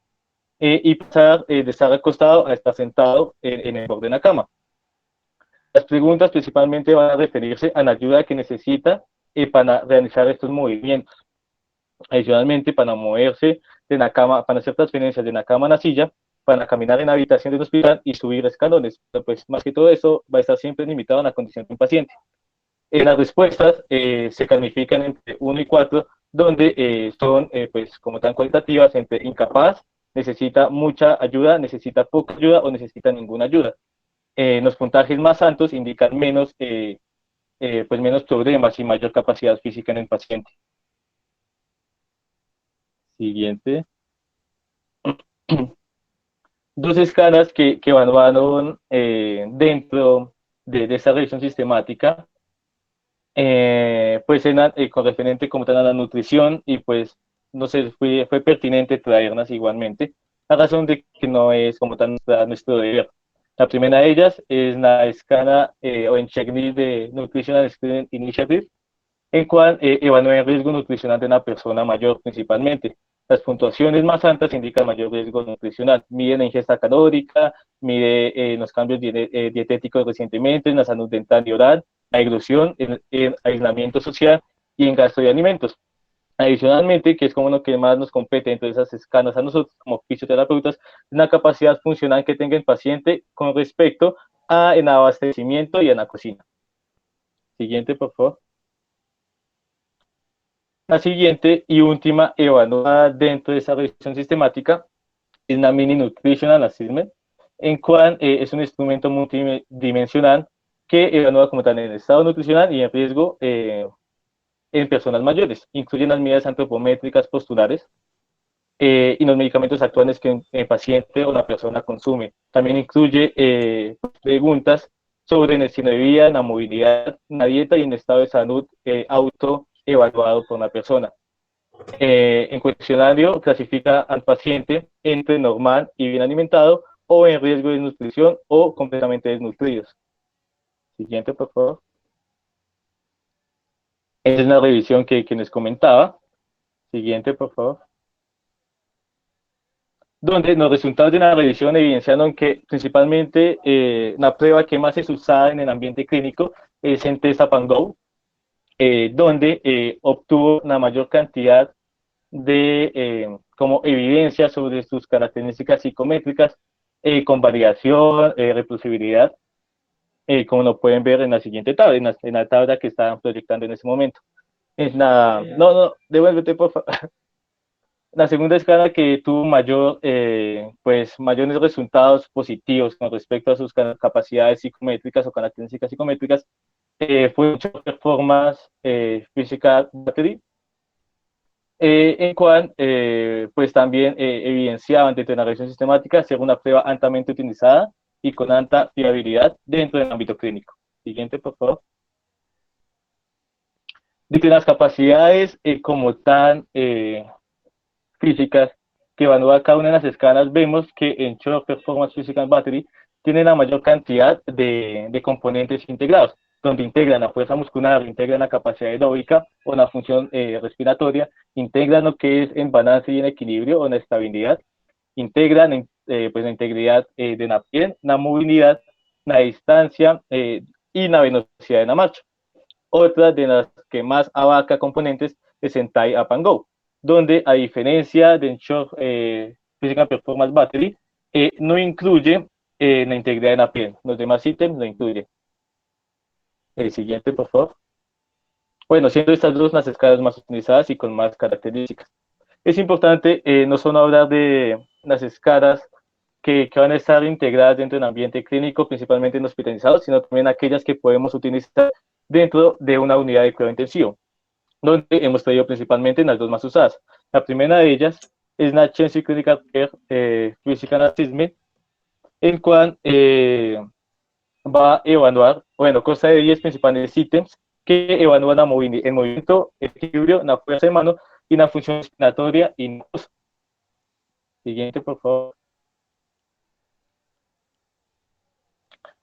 y pasar de estar acostado a estar sentado en el borde de la cama. Las preguntas principalmente van a referirse a la ayuda que necesita para realizar estos movimientos. Adicionalmente, para moverse de la cama, para hacer transferencias de la cama a la silla, para caminar en la habitación del hospital y subir escalones. Pues más que todo eso va a estar siempre limitado a la condición de un paciente. Las respuestas se califican entre 1 y 4, donde son, pues, como tan cualitativas, entre incapaz, necesita mucha ayuda, necesita poca ayuda o necesita ninguna ayuda. Los puntajes más altos indican menos, pues menos problemas y mayor capacidad física en el paciente. Siguiente. Dos escalas que evaluaron dentro de esta revisión sistemática, pues con referente como tal a la nutrición, y pues no sé, fue pertinente traerlas igualmente, a razón de que no es como tal nuestro deber. La primera de ellas es la escala o en checklist de Nutritional Screening Initiative, en cual evalúa el riesgo nutricional de una persona mayor principalmente. Las puntuaciones más altas indican mayor riesgo nutricional. Mide la ingesta calórica, mide los cambios dietéticos recientemente, en la salud dental y oral, la ilusión, el aislamiento social y en gasto de alimentos. Adicionalmente, que es como lo que más nos compete dentro de esas escalas a nosotros como fisioterapeutas, una capacidad funcional que tenga el paciente con respecto a el abastecimiento y a la cocina. Siguiente, por favor. La siguiente y última evaluada dentro de esa revisión sistemática es la Mini Nutritional Assessment, en cual es un instrumento multidimensional que evalúa como tal el estado nutricional y el riesgo en personas mayores. Incluyen las medidas antropométricas postulares y los medicamentos actuales que el paciente o la persona consume. También incluye preguntas sobre el estilo de vida, la movilidad, la dieta y el estado de salud autoevaluado por la persona. En cuestionario clasifica al paciente entre normal y bien alimentado o en riesgo de desnutrición o completamente desnutridos. Siguiente, por favor. Esa es la revisión que les comentaba. Siguiente, por favor. Donde los resultados de la revisión evidenciaron que principalmente la prueba que más es usada en el ambiente clínico es en Test Up and Go, donde obtuvo la mayor cantidad de como evidencia sobre sus características psicométricas con variación, reproducibilidad, como lo pueden ver en la siguiente tabla, en la tabla que estaban proyectando en ese momento. Es la, no, devuélvete por favor. La segunda escala que tuvo pues mayores resultados positivos con respecto a sus capacidades psicométricas o características psicométricas fue Performance Physical Battery, en cual pues también evidenciaban dentro de la revisión sistemática ser una prueba altamente utilizada y con alta fiabilidad dentro del ámbito clínico. Siguiente, por favor. Dentro de las capacidades como tan físicas que evalúa cada una de las escalas, vemos que en Short Performance Physical Battery tiene la mayor cantidad de componentes integrados, donde integran la fuerza muscular, integran la capacidad aeróbica o la función respiratoria, integran lo que es en balance y en equilibrio o en estabilidad, integran pues la integridad de la piel, la movilidad, la distancia y la velocidad de la marcha. Otra de las que más abarca componentes es en Tie Up and Go, donde a diferencia de Short Physical Performance Battery, no incluye la integridad de la piel. Los demás ítems lo incluyen. El siguiente, por favor. Bueno, siendo estas dos las escalas más utilizadas y con más características. Es importante no solo hablar de las escalas que van a estar integradas dentro del ambiente clínico, principalmente en hospitalizados, sino también aquellas que podemos utilizar dentro de una unidad de cuidado intensivo, donde hemos traído principalmente las dos más usadas. La primera de ellas es la Chelsea Clinical Care Physical Assessment, en cual va a evaluar, bueno, consta de 10 principales ítems que evalúan el movimiento, el equilibrio, la fuerza de mano y la función respiratoria y nerviosa. Siguiente, por favor.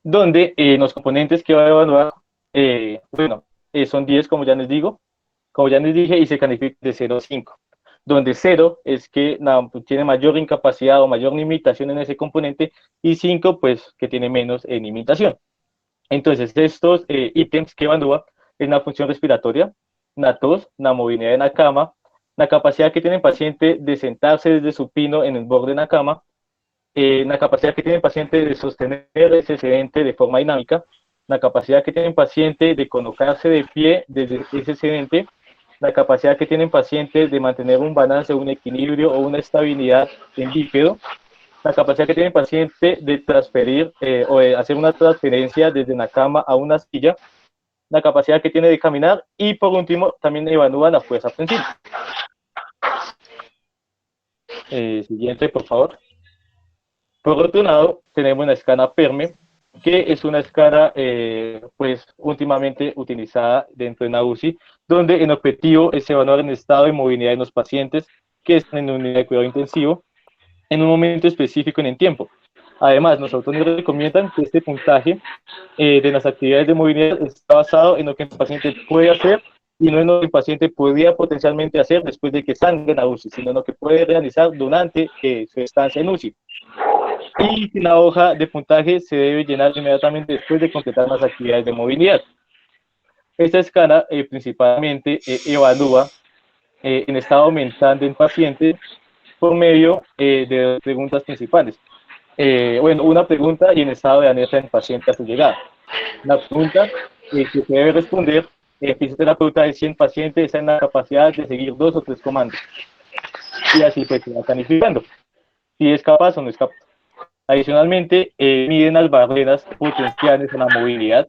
Donde los componentes que va a evaluar, son 10, como ya les dije, y se califica de 0 a 5. Donde 0 es que tiene mayor incapacidad o mayor limitación en ese componente, y 5, pues, que tiene menos limitación. Entonces, estos ítems que evalúa es la función respiratoria, la tos, la movilidad en la cama, la capacidad que tiene el paciente de sentarse desde supino en el borde de la cama, la capacidad que tiene el paciente de sostener ese sedente de forma dinámica, la capacidad que tiene el paciente de colocarse de pie desde ese sedente, la capacidad que tiene el paciente de mantener un balance, un equilibrio o una estabilidad en bípedo, la capacidad que tiene el paciente de transferir o de hacer una transferencia desde la cama a una silla, la capacidad que tiene de caminar y por último también evalúa la fuerza prensiva. Siguiente, por favor. Por otro lado, tenemos la escala PERME, que es una escala pues últimamente utilizada dentro de la UCI, donde el objetivo es evaluar el estado de movilidad de los pacientes que están en una unidad de cuidado intensivo en un momento específico en el tiempo. Además, los autores recomiendan que este puntaje de las actividades de movilidad está basado en lo que el paciente puede hacer y no en lo que el paciente podría potencialmente hacer después de que salga en la UCI, sino en lo que puede realizar durante su estancia en UCI. Y la hoja de puntaje se debe llenar inmediatamente después de completar las actividades de movilidad. Esta escala principalmente evalúa el estado mental del paciente por medio de dos preguntas principales. Una pregunta y el estado de alerta del paciente a su llegada. La pregunta que se debe responder el fisioterapeuta es si el paciente está en la capacidad de seguir 2 o 3 comandos. Y así pues se va calificando. Si es capaz o no es capaz. Adicionalmente, miden las barreras potenciales en la movilidad,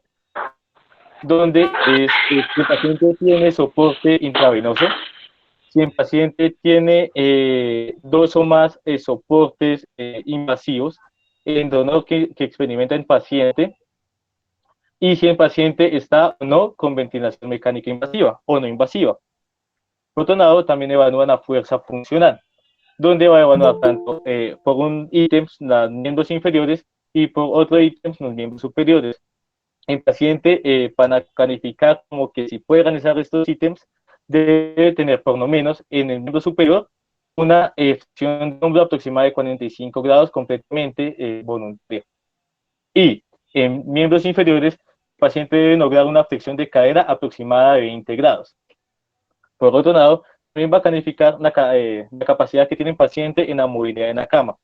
donde si el paciente tiene soporte intravenoso, si el paciente tiene 2 o más soportes invasivos en dolor que experimenta el paciente, y si el paciente está o no con ventilación mecánica invasiva o no invasiva. Por otro lado, también evalúan la fuerza funcional, donde va a evaluar tanto por un ítem los miembros inferiores y por otro ítem los miembros superiores. El paciente, para calificar como que si puede realizar estos ítems, debe tener por lo menos en el miembro superior una flexión de hombro aproximada de 45 grados completamente voluntaria. Y en miembros inferiores, el paciente debe lograr una flexión de cadera aproximada de 20 grados. Por otro lado, también va a calificar la capacidad que tiene el paciente en la movilidad en la cama,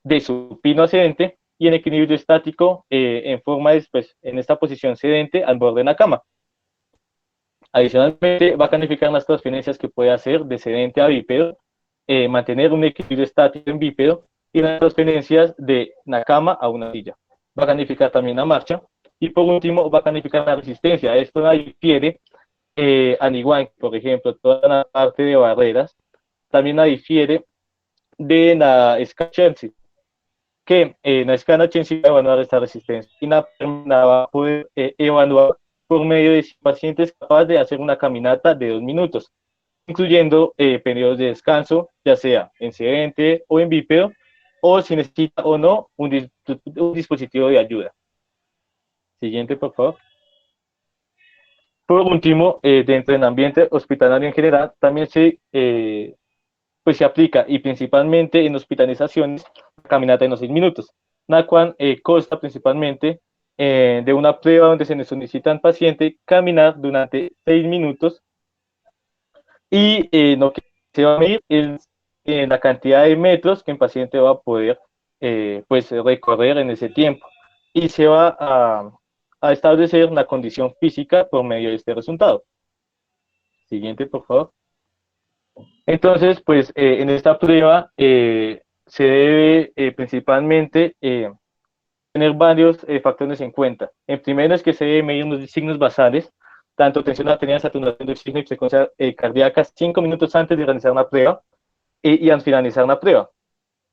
de supino ascendente y en equilibrio estático en forma de, pues, en esta posición sedente al borde de la cama. Adicionalmente, va a calificar las transferencias que puede hacer de sedente a bípedo, mantener un equilibrio estático en bípedo y las transferencias de la cama a una silla. Va a calificar también la marcha y por último va a calificar la resistencia. Esto difiere, al igual que, por ejemplo, toda la parte de barreras, también la difiere de la escala Chelsea, que la escala Chelsea va a evaluar esta resistencia y la va a poder evaluar por medio de si el paciente es capaz de hacer una caminata de 2 minutos, incluyendo periodos de descanso, ya sea en sedente o en bípedo, o si necesita o no un dispositivo de ayuda. Siguiente, por favor. Por último, dentro del ambiente hospitalario en general, también pues se aplica, y principalmente en hospitalizaciones, caminata en los 6 minutos, la cual consta principalmente de una prueba donde se solicita al paciente caminar durante 6 minutos y lo que se va a medir es la cantidad de metros que el paciente va a poder pues recorrer en ese tiempo, y se va a establecer la condición física por medio de este resultado. Siguiente, por favor. Entonces, pues en esta prueba se debe principalmente tener varios factores en cuenta. En primero es que se debe medir los signos basales, tanto tensión arterial, saturación de oxígeno y frecuencia cardíaca 5 minutos antes de realizar una prueba y al finalizar una prueba.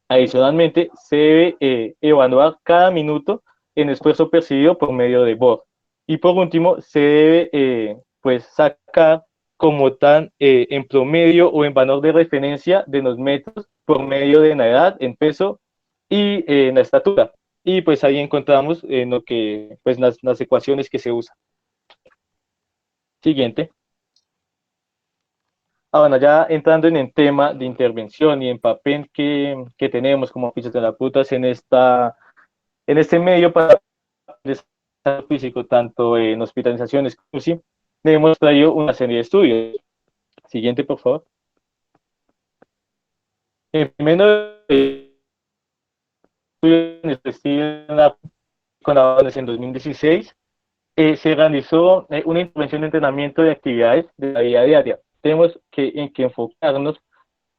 Adicionalmente, se debe evaluar cada minuto en esfuerzo percibido por medio de BOR. Y por último, se debe pues sacar como tan en promedio o en valor de referencia de los metros por medio de la edad, en peso y en la estatura. Y pues ahí encontramos lo que, pues las ecuaciones que se usan. Siguiente. Bueno, ya entrando en el tema de intervención y en papel que tenemos como fisioterapeutas en este medio para el desarrollo físico, tanto en hospitalizaciones como UCI, hemos traído una serie de estudios. Siguiente, por favor. El primero estudio con avances en 2016 se realizó una intervención de entrenamiento de actividades de la vida diaria. Tenemos que enfocarnos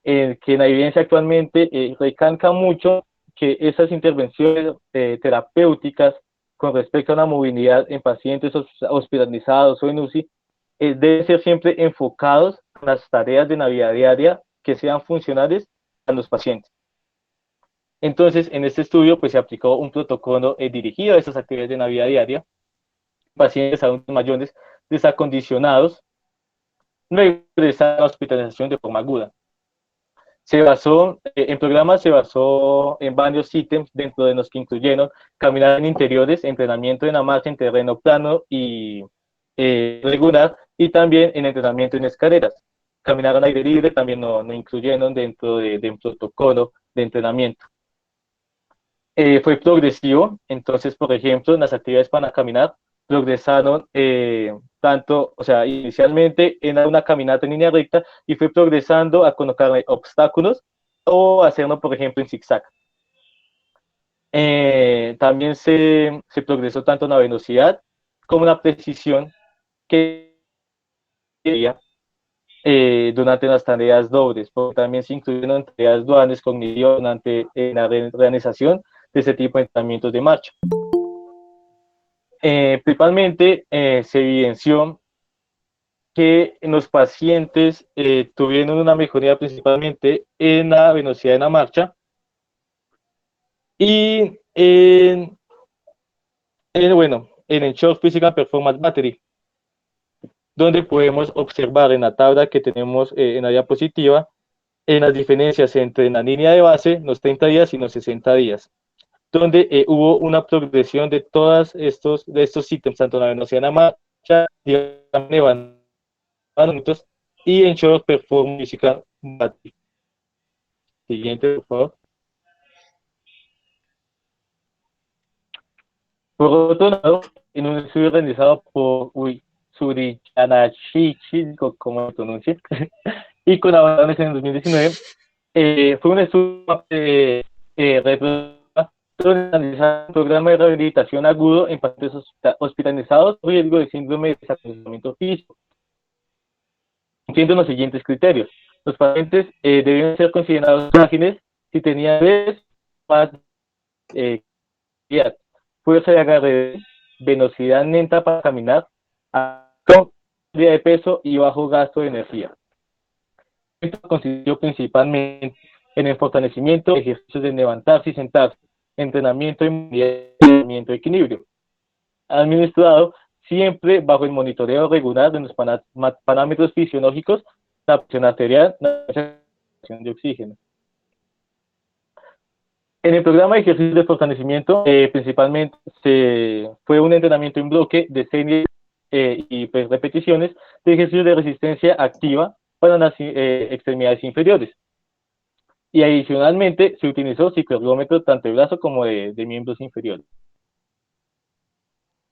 en que la evidencia actualmente recalca mucho que esas intervenciones terapéuticas con respecto a la movilidad en pacientes hospitalizados o en UCI deben ser siempre enfocados en las tareas de la vida diaria que sean funcionales a los pacientes. Entonces, en este estudio pues, se aplicó un protocolo dirigido a esas actividades de la vida diaria, pacientes adultos mayores desacondicionados, luego de esa hospitalización de forma aguda. El programa se basó en varios ítems, dentro de los que incluyeron caminar en interiores, entrenamiento en la marcha en terreno plano y regular, y también en entrenamiento en escaleras. Caminar al aire libre también no incluyeron dentro de un protocolo de entrenamiento. Fue progresivo, entonces, por ejemplo, en las actividades para caminar, progresaron inicialmente en una caminata en línea recta y fue progresando a colocar obstáculos o hacerlo, por ejemplo, en zigzag. También se progresó tanto en la velocidad como en la precisión que durante las tareas dobles, porque también se incluyeron tareas duales cognitivas durante la realización de ese tipo de entrenamientos de marcha. Principalmente se evidenció que en los pacientes tuvieron una mejoría principalmente en la velocidad de la marcha y en el Short Physical Performance Battery, donde podemos observar en la tabla que tenemos en la diapositiva en las diferencias entre la línea de base, los 30 días y los 60 días, donde hubo una progresión de todos estos ítems, tanto en la velocidad de la marcha, y en Short Performance Physical Battery. Siguiente, por favor. Por otro lado, en un estudio realizado por Suriyanashi, como se pronuncia, y colaboradores en el 2019, fue un estudio realizar un programa de rehabilitación agudo en pacientes hospitalizados con riesgo de síndrome de desacondicionamiento físico. Cumpliendo los siguientes criterios. Los pacientes debían ser considerados frágiles si tenían más fuerza de agarre, velocidad lenta para caminar, con pérdida de peso y bajo gasto de energía. Esto consistió principalmente en el fortalecimiento de ejercicios de levantarse y sentarse, entrenamiento de movilidad y entrenamiento de equilibrio, administrado siempre bajo el monitoreo regular de los parámetros fisiológicos, la presión arterial, la presión de oxígeno. En el programa de ejercicios de fortalecimiento, principalmente fue un entrenamiento en bloque de series y repeticiones de ejercicios de resistencia activa para las extremidades inferiores. Y adicionalmente se utilizó cicloergómetro tanto de brazo como de miembros inferiores.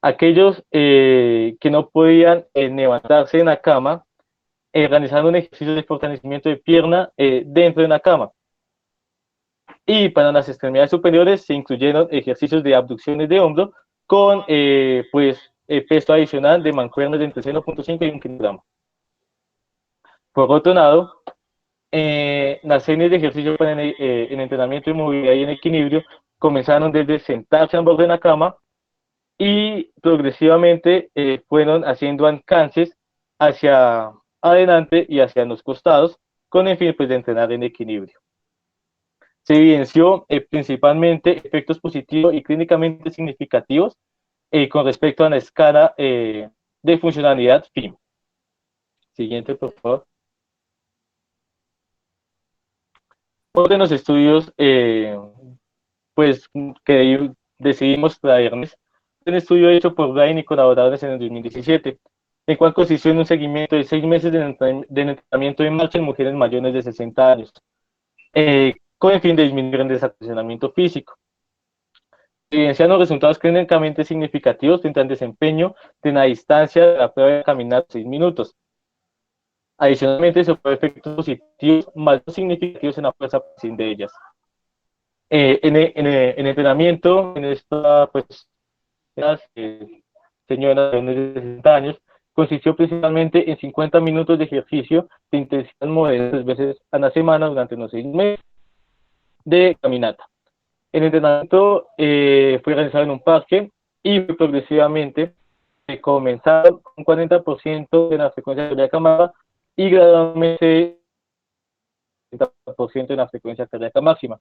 Aquellos que no podían levantarse en la cama, realizaron un ejercicio de fortalecimiento de pierna dentro de la cama. Y para las extremidades superiores se incluyeron ejercicios de abducciones de hombro con peso adicional de mancuernas de entre 0.5 y 1 kilogramo. Por otro lado, las series de ejercicio para en entrenamiento de movilidad y en equilibrio comenzaron desde sentarse al borde de la cama y progresivamente fueron haciendo alcances hacia adelante y hacia los costados con el fin de entrenar en equilibrio. Se evidenció principalmente efectos positivos y clínicamente significativos con respecto a la escala de funcionalidad FIM. Siguiente, por favor. Otro de los estudios que decidimos traerles, un estudio hecho por Brian y colaboradores en el 2017, el cual consistió en un seguimiento de 6 meses de entrenamiento de marcha en mujeres mayores de 60 años, con el fin de disminuir el desacondicionamiento físico. Evidencian los resultados clínicamente significativos frente al desempeño de la distancia de la prueba de caminar 6 minutos. Adicionalmente, se observó efectos positivos más significativos en la fuerza de ellas. En el entrenamiento, en esta, las señoras de 60 años, consistió principalmente en 50 minutos de ejercicio de intensidad moderada 3 veces a la semana durante los 6 meses de caminata. El entrenamiento fue realizado en un parque y progresivamente comenzaron con 40% de la frecuencia cardíaca máxima y gradualmente 30% de la frecuencia cardíaca máxima.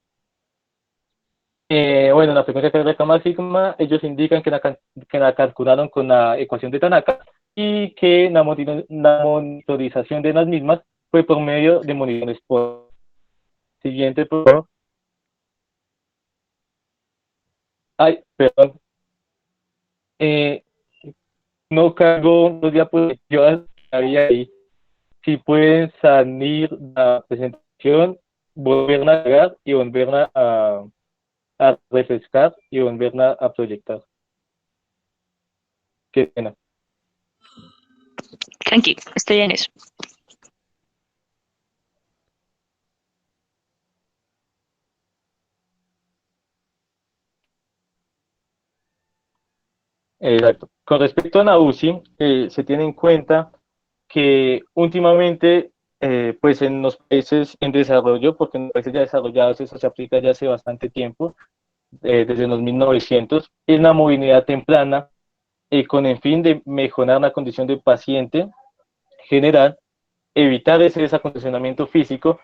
La frecuencia cardíaca máxima, ellos indican que la calcularon con la ecuación de Tanaka y que la monitorización de las mismas fue por medio de monitores por. Siguiente, por favor. Ay, perdón. No cargo los diapositivas que había ahí. Si pueden salir la presentación, volverla a cargar y volverla a refrescar y volverla a proyectar. Qué pena. Tranquilo, estoy en eso. Exacto. Con respecto a la UCI, se tiene en cuenta que últimamente, en los países en desarrollo, porque en los países ya desarrollados eso se aplica ya hace bastante tiempo, desde los 1900, es la movilidad temprana, con el fin de mejorar la condición del paciente general, evitar ese desacondicionamiento físico,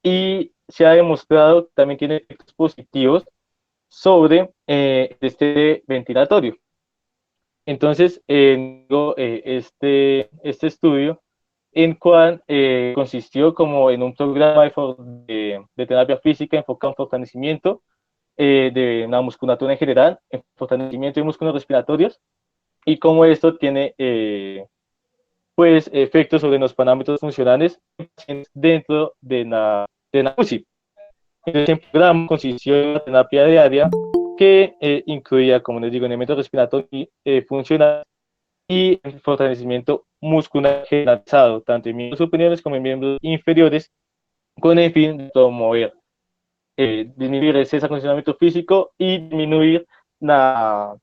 y se ha demostrado que también tiene efectos positivos sobre este ventilatorio. Entonces, este estudio, en cual consistió como en un programa de terapia física enfocado en fortalecimiento de la musculatura en general, en fortalecimiento de músculos respiratorios, y cómo esto tiene efectos sobre los parámetros funcionales dentro de la UCI. El programa consistió en una terapia diaria que incluía, como les digo, elementos respiratorios funcionales y el fortalecimiento muscular generalizado, tanto en miembros superiores como en miembros inferiores, con el fin de promover, disminuir ese desacondicionamiento físico y disminuir la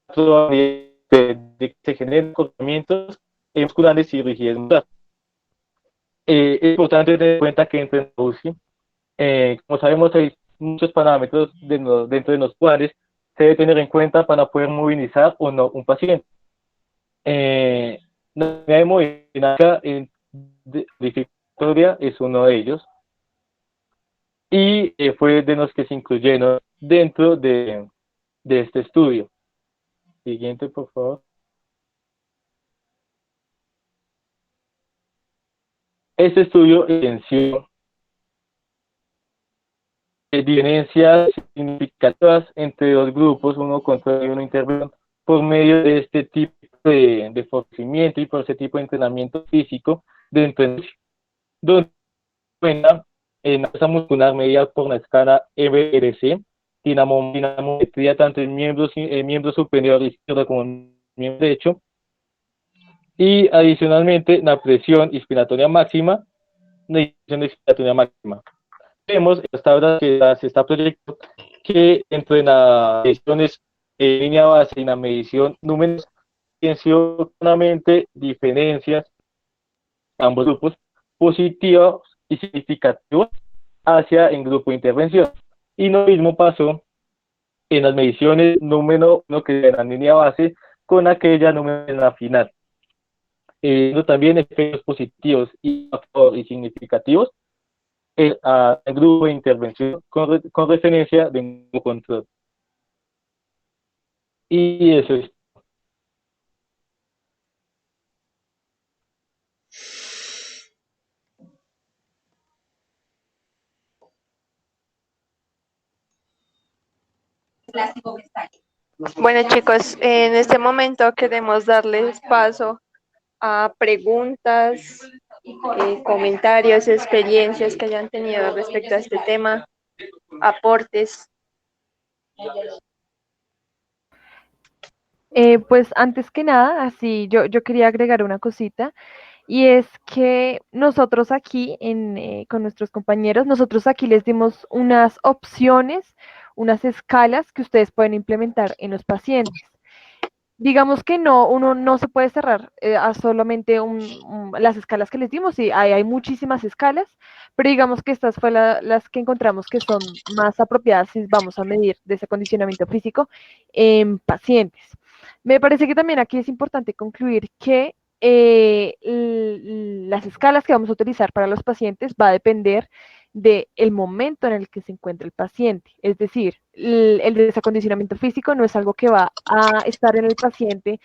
probabilidad de que se generen cortamientos musculares y rigidez muscular. Es importante tener en cuenta que entre la UCI, como sabemos, hay muchos parámetros dentro de los cuales se debe tener en cuenta para poder movilizar o no un paciente. La unidad de movilidad dificultoria es uno de ellos, y fue de los que se incluyeron dentro de este estudio. Siguiente, por favor. Este estudio evidenció diferencias significativas entre dos grupos, uno control y uno intervención, por medio de este tipo de fortalecimiento y por ese tipo de entrenamiento físico dentro de donde en la fuerza muscular medida por la escala MRC, dinamometría tanto en miembro superior izquierdo como en miembro derecho, y adicionalmente la presión inspiratoria máxima, la presión expiratoria máxima. Vemos en las tablas que se está proyectando que dentro de las lesiones en línea base y en la medición números, evidenció claramente diferencias en ambos grupos, positivos y significativos hacia el grupo de intervención. Y lo mismo pasó en las mediciones número 1 que eran en línea base con aquella número en la final. También efectos positivos y significativos al grupo de intervención con referencia de un grupo control. Y eso es. Bueno, chicos, en este momento queremos darles paso a preguntas, comentarios, experiencias que hayan tenido respecto a este tema, aportes. Pues antes que nada, así yo quería agregar una cosita, y es que nosotros aquí, con nuestros compañeros, nosotros aquí les dimos unas opciones, unas escalas que ustedes pueden implementar en los pacientes. Digamos que no, uno no se puede cerrar a solamente las escalas que les dimos, y hay muchísimas escalas, pero digamos que estas fue las que encontramos que son más apropiadas si vamos a medir desacondicionamiento físico en pacientes. Me parece que también aquí es importante concluir que las escalas que vamos a utilizar para los pacientes va a depender del momento en el que se encuentra el paciente. Es decir, el desacondicionamiento físico no es algo que va a estar en el paciente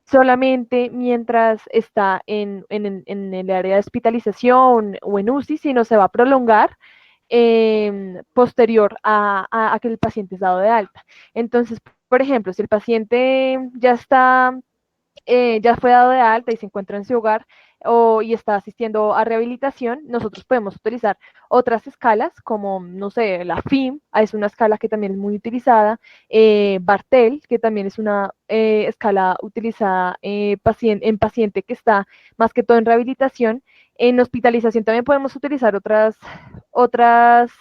solamente mientras está en el área de hospitalización o en UCI, sino se va a prolongar posterior a que el paciente es dado de alta. Entonces, por ejemplo, si el paciente ya fue dado de alta y se encuentra en su hogar y está asistiendo a rehabilitación, nosotros podemos utilizar otras escalas como, no sé, la FIM, es una escala que también es muy utilizada, Bartel, que también es una escala utilizada en paciente que está más que todo en rehabilitación. En hospitalización también podemos utilizar otras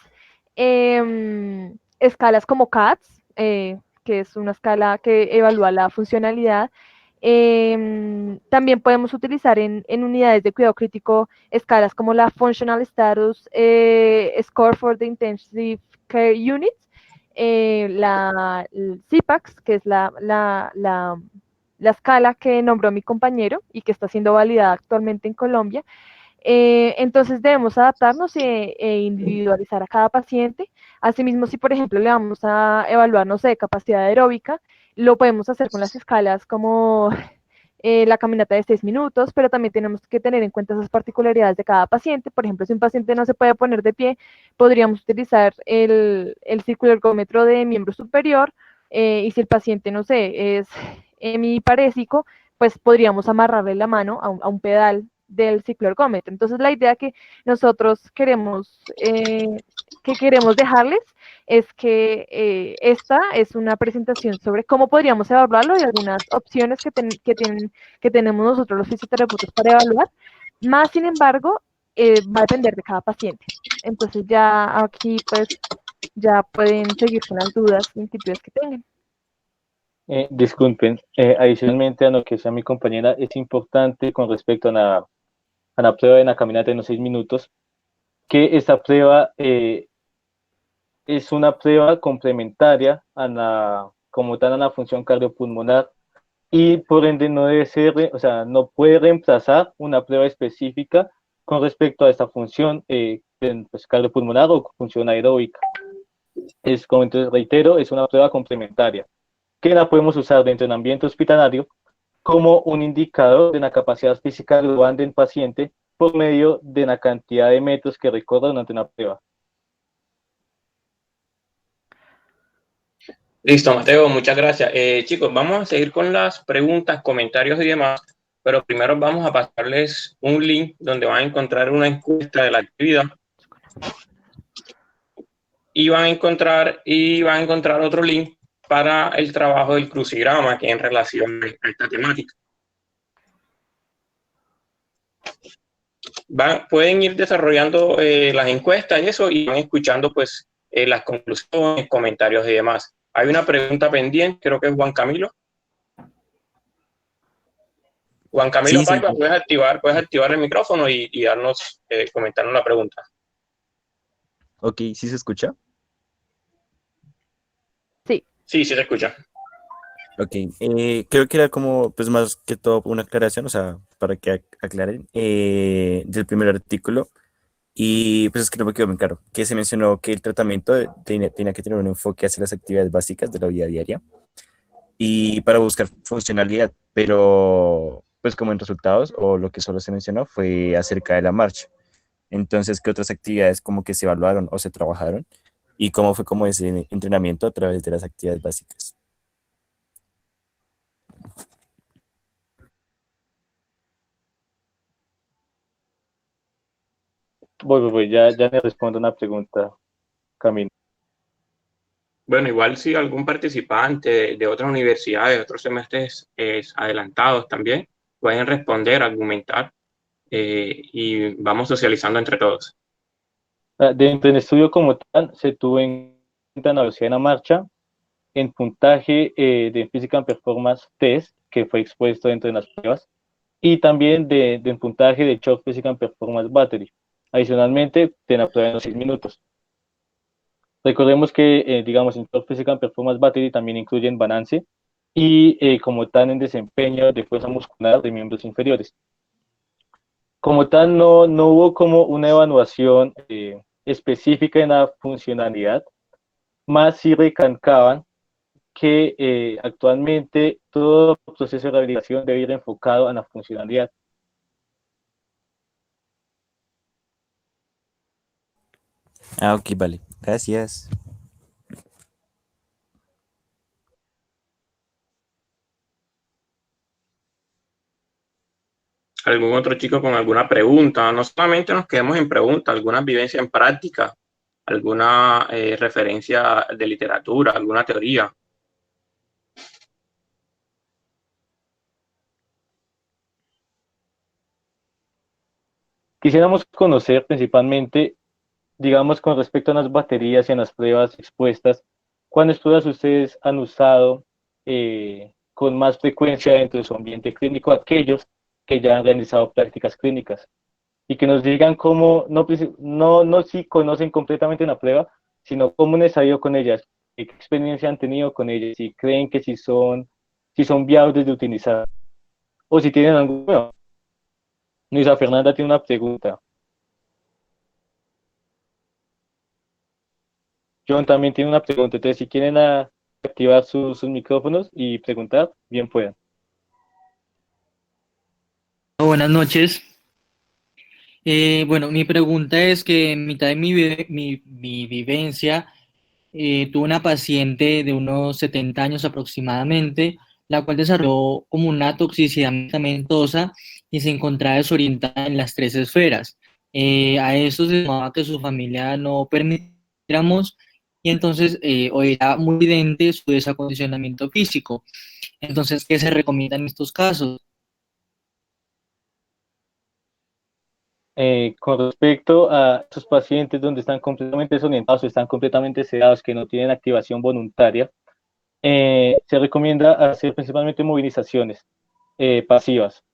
escalas como CATS, que es una escala que evalúa la funcionalidad. También podemos utilizar en unidades de cuidado crítico escalas como la Functional Status Score for the Intensive Care Units, la CPACS, que es la escala que nombró mi compañero y que está siendo validada actualmente en Colombia. Entonces debemos adaptarnos e individualizar a cada paciente. Asimismo, si por ejemplo le vamos a evaluar, no sé, capacidad aeróbica, lo podemos hacer con las escalas como la caminata de 6 minutos, pero también tenemos que tener en cuenta esas particularidades de cada paciente. Por ejemplo, si un paciente no se puede poner de pie, podríamos utilizar el círculo ergómetro de miembro superior, y si el paciente, no sé, es hemiparésico, pues podríamos amarrarle la mano a un pedal del ciclo ergómetro. Entonces, la idea que nosotros queremos dejarles es que esta es una presentación sobre cómo podríamos evaluarlo y algunas opciones que tenemos nosotros los fisioterapeutas para evaluar. Más sin embargo, va a depender de cada paciente. Entonces ya aquí pues ya pueden seguir con las dudas e inquietudes que tengan. Disculpen, adicionalmente a lo que decía mi compañera, es importante con respecto a la prueba de la caminata de los 6 minutos, que esta prueba es una prueba complementaria como tal a la función cardiopulmonar, y por ende no debe ser, o sea, no puede reemplazar una prueba específica con respecto a esta función pues, cardiopulmonar o función aeróbica. Como entonces reitero, es una prueba complementaria que la podemos usar dentro del ambiente hospitalario como un indicador de la capacidad física global del paciente por medio de la cantidad de metros que recorre durante una prueba. Listo, Mateo, muchas gracias. Chicos, vamos a seguir con las preguntas, comentarios y demás, pero primero vamos a pasarles un link donde van a encontrar una encuesta de la actividad y van a encontrar otro link para el trabajo del crucigrama que en relación a esta temática. Pueden ir desarrollando las encuestas y eso, y van escuchando pues las conclusiones, comentarios y demás. Hay una pregunta pendiente, creo que es Juan Camilo. Juan Camilo Sí, Paiva, puedes activar el micrófono y darnos, comentarnos la pregunta. ok, ¿sí se escucha? Sí. Sí, sí se escucha. Ok, creo que era como, pues más que todo una aclaración, o sea, para que aclaren, del primer artículo, y pues es que no me quedó muy claro, que se mencionó que el tratamiento tenía que tener un enfoque hacia las actividades básicas de la vida diaria y para buscar funcionalidad, pero pues como en resultados, o lo que solo se mencionó fue acerca de la marcha. Entonces, ¿qué otras actividades como que se evaluaron o se trabajaron? ¿Y cómo fue como ese entrenamiento a través de las actividades básicas? Ya me respondo una pregunta, Camilo. Bueno, igual si algún participante de otras universidades, de otros semestres adelantados también, pueden responder, argumentar, y vamos socializando entre todos. Dentro del estudio como tal, se tuvo en cuenta la velocidad en la marcha, en puntaje de Physical Performance Test, que fue expuesto dentro de las pruebas, y también de puntaje de Short Physical Performance Battery. Adicionalmente, de la prueba en los 6 minutos. Recordemos que, digamos, en Short Physical Performance Battery también incluyen balance y como tal en desempeño de fuerza muscular de miembros inferiores. Como tal, no hubo como una evaluación específica en la funcionalidad, más sí recalcaban que actualmente todo proceso de rehabilitación debe ir enfocado a la funcionalidad. Ah, ok, vale. Gracias. ¿Algún otro chico con alguna pregunta? No solamente nos quedemos en preguntas, alguna vivencia en práctica, alguna referencia de literatura, alguna teoría. Quisiéramos conocer principalmente, digamos, con respecto a las baterías y a las pruebas expuestas, ¿cuáles pruebas ustedes han usado con más frecuencia dentro de su ambiente clínico, aquellos que ya han realizado prácticas clínicas? Y que nos digan cómo, no si conocen completamente la prueba, sino cómo les ha ido con ellas, qué experiencia han tenido con ellas, si creen que si son viables de utilizar, o si tienen alguna. Luisa Fernanda tiene una pregunta. John también tiene una pregunta. Entonces, si quieren activar sus micrófonos y preguntar, bien pueden. Buenas noches. Bueno, mi pregunta es que en mitad de mi vivencia tuve una paciente de unos 70 años aproximadamente, la cual desarrolló como una toxicidad medicamentosa y se encontraba desorientada en las tres esferas. A eso se llamaba que su familia no permitiéramos y entonces hoy era muy evidente su desacondicionamiento físico. Entonces, ¿qué se recomienda en estos casos? Con respecto a esos pacientes donde están completamente desorientados o están completamente sedados, que no tienen activación voluntaria, se recomienda hacer principalmente movilizaciones pasivas,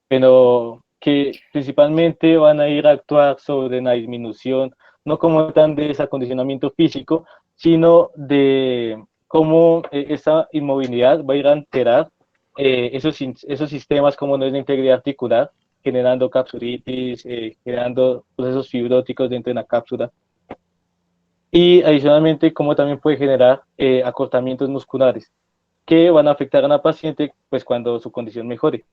pero que principalmente van a ir a actuar sobre la disminución, no como tan de desacondicionamiento físico, sino de cómo esa inmovilidad va a ir a alterar esos sistemas como no es la integridad articular, generando capsulitis, generando procesos fibróticos dentro de la cápsula. Y adicionalmente, como también puede generar acortamientos musculares que van a afectar a la paciente pues, cuando su condición mejore.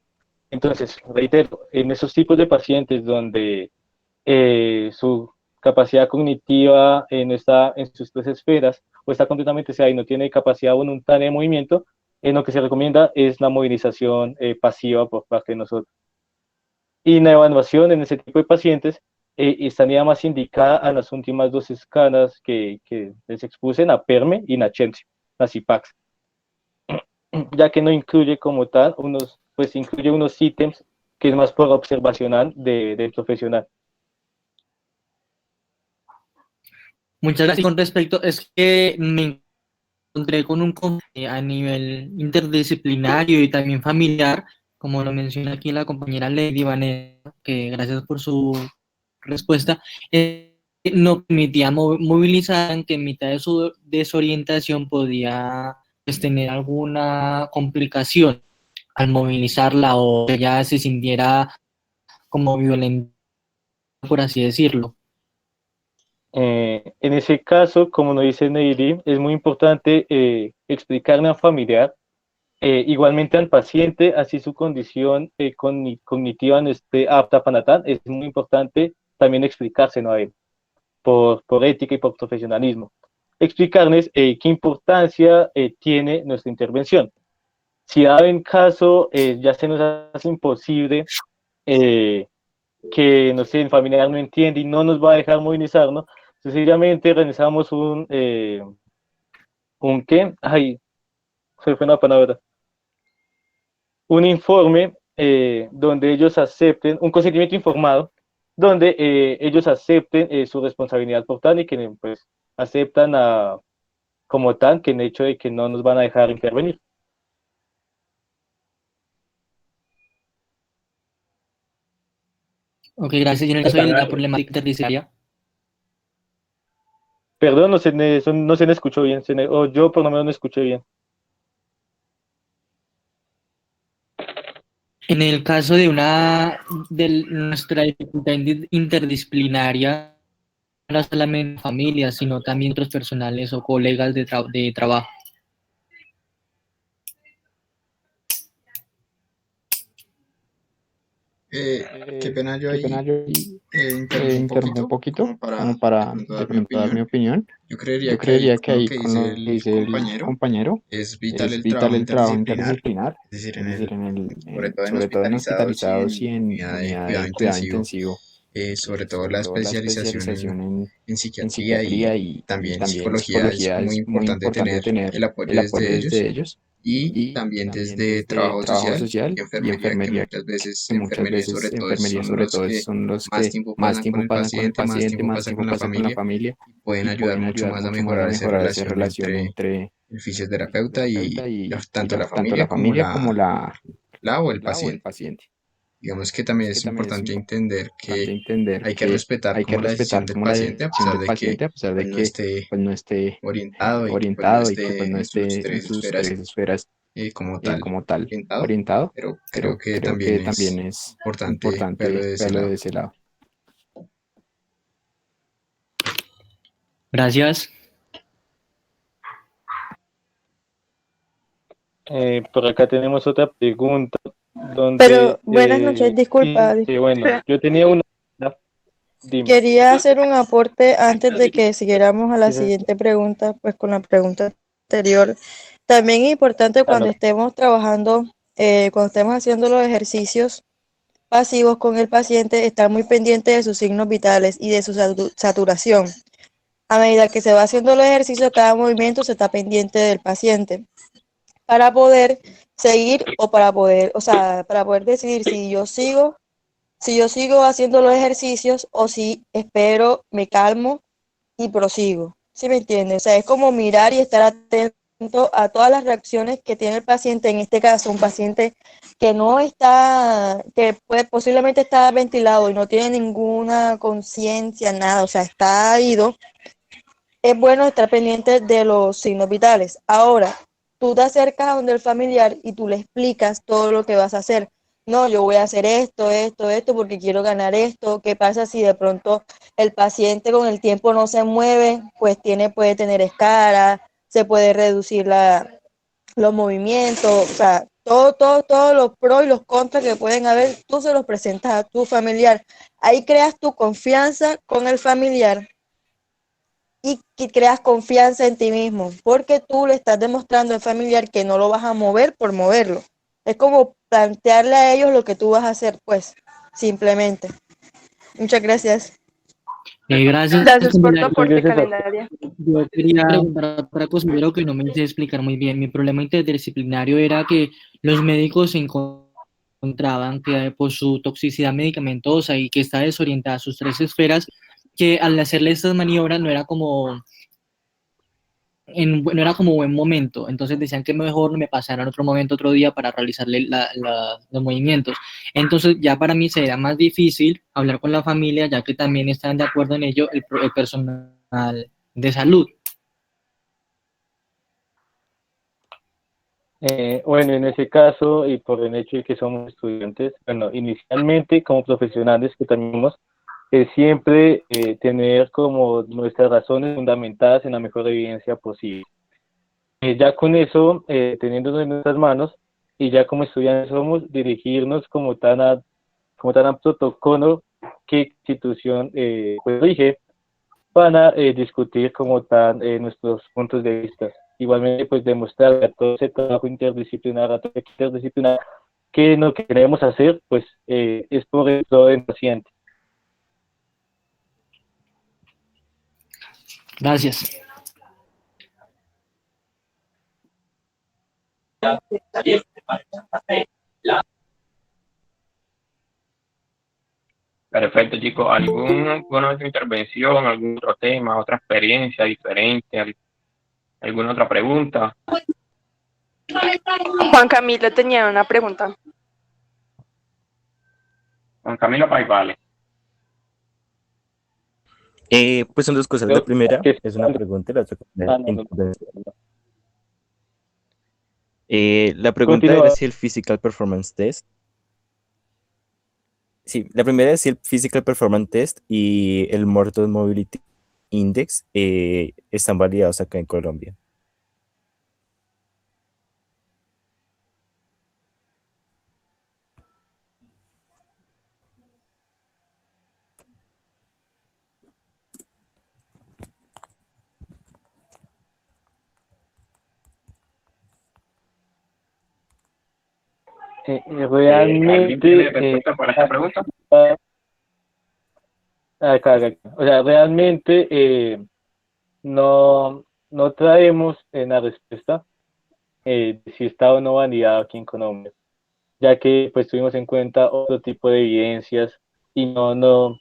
Entonces, reitero, en esos tipos de pacientes donde su capacidad cognitiva no está en sus tres esferas o está completamente sedada y no tiene capacidad voluntaria de movimiento, lo que se recomienda es la movilización pasiva por parte de nosotros. Y la evaluación en ese tipo de pacientes estaría más indicada a las últimas dos escalas que les expuse, la PERME y la CHELSI, la CIPAX, ya que no incluye como tal pues incluye unos ítems que es más por observacional del profesional. Muchas gracias. Con respecto, es que me encontré con un conflicto a nivel interdisciplinario y también familiar, como lo menciona aquí la compañera Lady Vanessa, que gracias por su respuesta, no permitía movilizar, que en mitad de su desorientación podía pues, tener alguna complicación al movilizarla o que ella se sintiera como violenta, por así decirlo. En ese caso, como nos dice Neyri, es muy importante explicarle al familiar, igualmente al paciente, así su condición cognitiva no esté apta para natar, es muy importante también explicárselo a él, por ética y por profesionalismo. Explicarles qué importancia tiene nuestra intervención. Si dado en caso ya se nos hace imposible que, no sé, el familiar no entiende y no nos va a dejar movilizarnos, sencillamente realizamos ¿un qué? Ay, se fue una palabra. Un informe donde ellos acepten, un consentimiento informado, donde ellos acepten su responsabilidad por tal y que pues aceptan como tal que el hecho de que no nos van a dejar intervenir. Ok, gracias. Y en el caso de la problemática interdisciplinaria. Perdón, no se me escuchó bien, o yo por lo menos no escuché bien. En el caso de nuestra dificultad interdisciplinaria, no solamente familias, sino también otros personales o colegas de trabajo. Qué pena yo ahí interrumpo un poquito como para de pronto dar mi opinión. Yo creería que ahí con lo que dice el compañero es vital el trabajo interdisciplinar, es decir, sobre todo en hospitalizados y en unidad de cuidado intensivo, sobre todo la especialización en psiquiatría y también psicología es muy importante tener el apoyo desde ellos y también desde trabajo social y enfermería, que muchas veces enfermería sobre todo son los que más tiempo pasan con el paciente, más tiempo pasan con la familia y pueden ayudar mucho más a mejorar esa relación entre el fisioterapeuta y tanto la familia como la o el paciente. Digamos que también es importante entender que hay que respetar como la decisión del paciente a pesar de que pues, no esté orientado y que pues, no esté en sus tres esferas como tal orientado, pero creo que también es importante verlo de ese lado. Gracias. Por acá tenemos otra pregunta. Pero buenas noches, disculpa. Bueno, yo tenía una. Dime. Quería hacer un aporte antes de que siguiéramos a la siguiente pregunta, pues con la pregunta anterior. También es importante cuando estemos trabajando, cuando estemos haciendo los ejercicios pasivos con el paciente, estar muy pendiente de sus signos vitales y de su saturación. A medida que se va haciendo los ejercicios, cada movimiento se está pendiente del paciente para poder seguir o para poder decidir si yo sigo haciendo los ejercicios o si espero, me calmo y prosigo. ¿Sí me entiendes? O sea, es como mirar y estar atento a todas las reacciones que tiene el paciente, en este caso, un paciente que no está, posiblemente está ventilado y no tiene ninguna conciencia, nada, o sea, está ido. Es bueno estar pendiente de los signos vitales. Ahora, tú te acercas a donde el familiar y tú le explicas todo lo que vas a hacer. No, yo voy a hacer esto, porque quiero ganar esto. ¿Qué pasa si de pronto el paciente con el tiempo no se mueve? Pues puede tener escaras, se puede reducir los movimientos, o sea, todos los pros y los contras que pueden haber, tú se los presentas a tu familiar. Ahí creas tu confianza con el familiar y que creas confianza en ti mismo, porque tú le estás demostrando al familiar que no lo vas a mover por moverlo. Es como plantearle a ellos lo que tú vas a hacer, pues, simplemente. Muchas gracias. Gracias por tu aporte, Candelaria. Yo quería preguntar otra cosa, pero que no me hice explicar muy bien. Mi problema interdisciplinario era que los médicos se encontraban que por su toxicidad medicamentosa y que está desorientada sus tres esferas, que al hacerle estas maniobras no era como no era como buen momento, entonces decían que mejor me pasaran otro momento, otro día para realizarle los movimientos. Entonces ya para mí sería más difícil hablar con la familia, ya que también están de acuerdo en ello el personal de salud. Bueno, en ese caso, y por el hecho de que somos estudiantes, bueno, inicialmente como profesionales que tenemos, es siempre tener como nuestras razones fundamentadas en la mejor evidencia posible. Ya con eso, teniéndolo en nuestras manos, y ya como estudiantes somos, dirigirnos como tan a protocolo que institución pues rige para discutir como tal nuestros puntos de vista. Igualmente, pues demostrar a todo ese trabajo interdisciplinar, a todo ese interdisciplinar que lo que queremos hacer, pues es por el todo del paciente. Gracias. Perfecto, chicos. ¿Alguna otra intervención, algún otro tema, otra experiencia diferente, alguna otra pregunta? Juan Camilo tenía una pregunta. Juan Camilo Paivales. Pues son dos cosas. La primera es una pregunta y la otra intervención. La pregunta era si el Physical Performance Test. Sí, la primera es si el Physical Performance Test y el Mortal Mobility Index están validados acá en Colombia. Realmente, respuesta para esta pregunta? O sea, realmente no traemos en la respuesta si está o no validado aquí en Colombia, ya que pues tuvimos en cuenta otro tipo de evidencias y no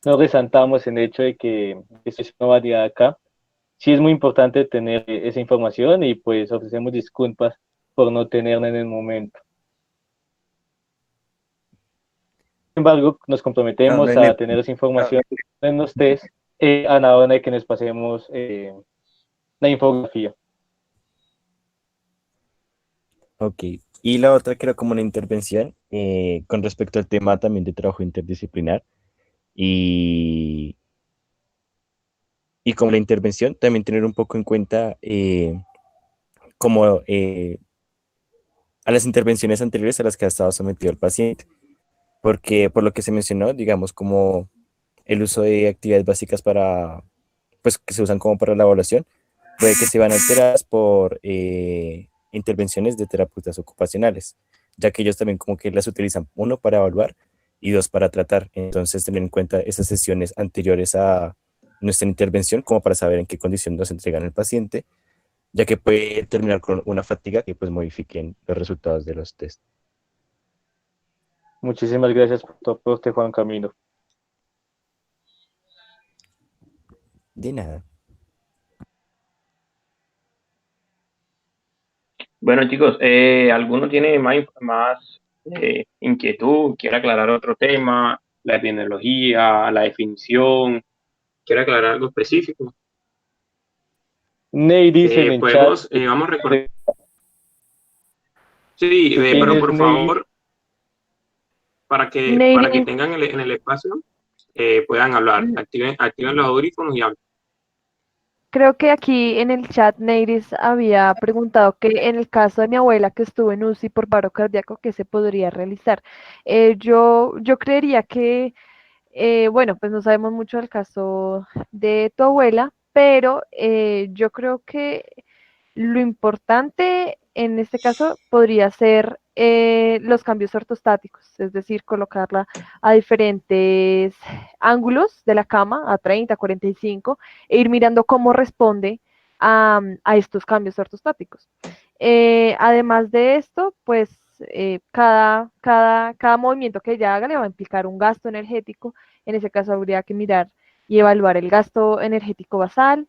resaltamos en el hecho de que esto es no validado acá. Sí es muy importante tener esa información y pues ofrecemos disculpas por no tenerla en el momento. Sin embargo, nos comprometemos a tener esa información en los test a la hora de que nos pasemos la infografía. Ok, y la otra que era como una intervención con respecto al tema también de trabajo interdisciplinar y como la intervención también tener un poco en cuenta como a las intervenciones anteriores a las que ha estado sometido el paciente, porque por lo que se mencionó, digamos, como el uso de actividades básicas para, pues que se usan como para la evaluación, puede que se van alteradas por intervenciones de terapeutas ocupacionales, ya que ellos también como que las utilizan, uno, para evaluar y dos, para tratar. Entonces, tener en cuenta esas sesiones anteriores a nuestra intervención como para saber en qué condición nos entregan el paciente, ya que puede terminar con una fatiga que pues modifiquen los resultados de los test. Muchísimas gracias por tu aporte, Juan Camilo. De nada. Bueno, chicos, ¿alguno tiene más inquietud? ¿Quiere aclarar otro tema? La epidemiología, la definición. ¿Quiere aclarar algo específico? Ney dice en el podemos, chat. Vamos a recordar. Sí, pero por favor, para que tengan en el espacio, puedan hablar. Activen los audífonos y hablen. Creo que aquí en el chat Neiris había preguntado que en el caso de mi abuela que estuvo en UCI por paro cardíaco, ¿qué se podría realizar? Yo creería que, bueno, pues no sabemos mucho del caso de tu abuela, pero yo creo que lo importante en este caso podría ser los cambios ortostáticos, es decir, colocarla a diferentes ángulos de la cama, a 30, 45, e ir mirando cómo responde a estos cambios ortostáticos. Además de esto, pues cada movimiento que ella haga le va a implicar un gasto energético. En ese caso habría que mirar y evaluar el gasto energético basal,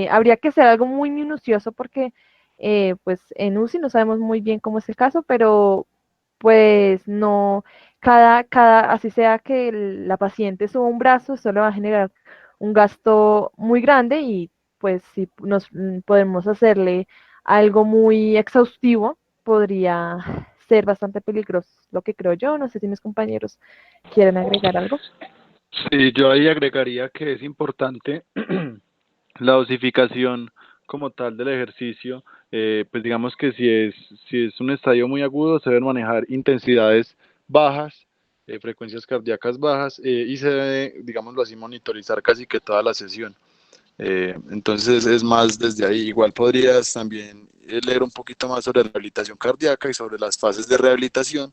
habría que hacer algo muy minucioso porque pues en UCI no sabemos muy bien cómo es el caso, pero pues no, así sea que la paciente suba un brazo, eso le va a generar un gasto muy grande y pues si podemos hacerle algo muy exhaustivo, podría ser bastante peligroso, lo que creo yo. No sé si mis compañeros quieren agregar algo. Sí, yo ahí agregaría que es importante la dosificación como tal del ejercicio. Pues digamos que si es un estadio muy agudo, se deben manejar intensidades bajas, frecuencias cardíacas bajas, y se debe, digámoslo así, monitorizar casi que toda la sesión. Entonces es más desde ahí. Igual podrías también leer un poquito más sobre rehabilitación cardíaca y sobre las fases de rehabilitación,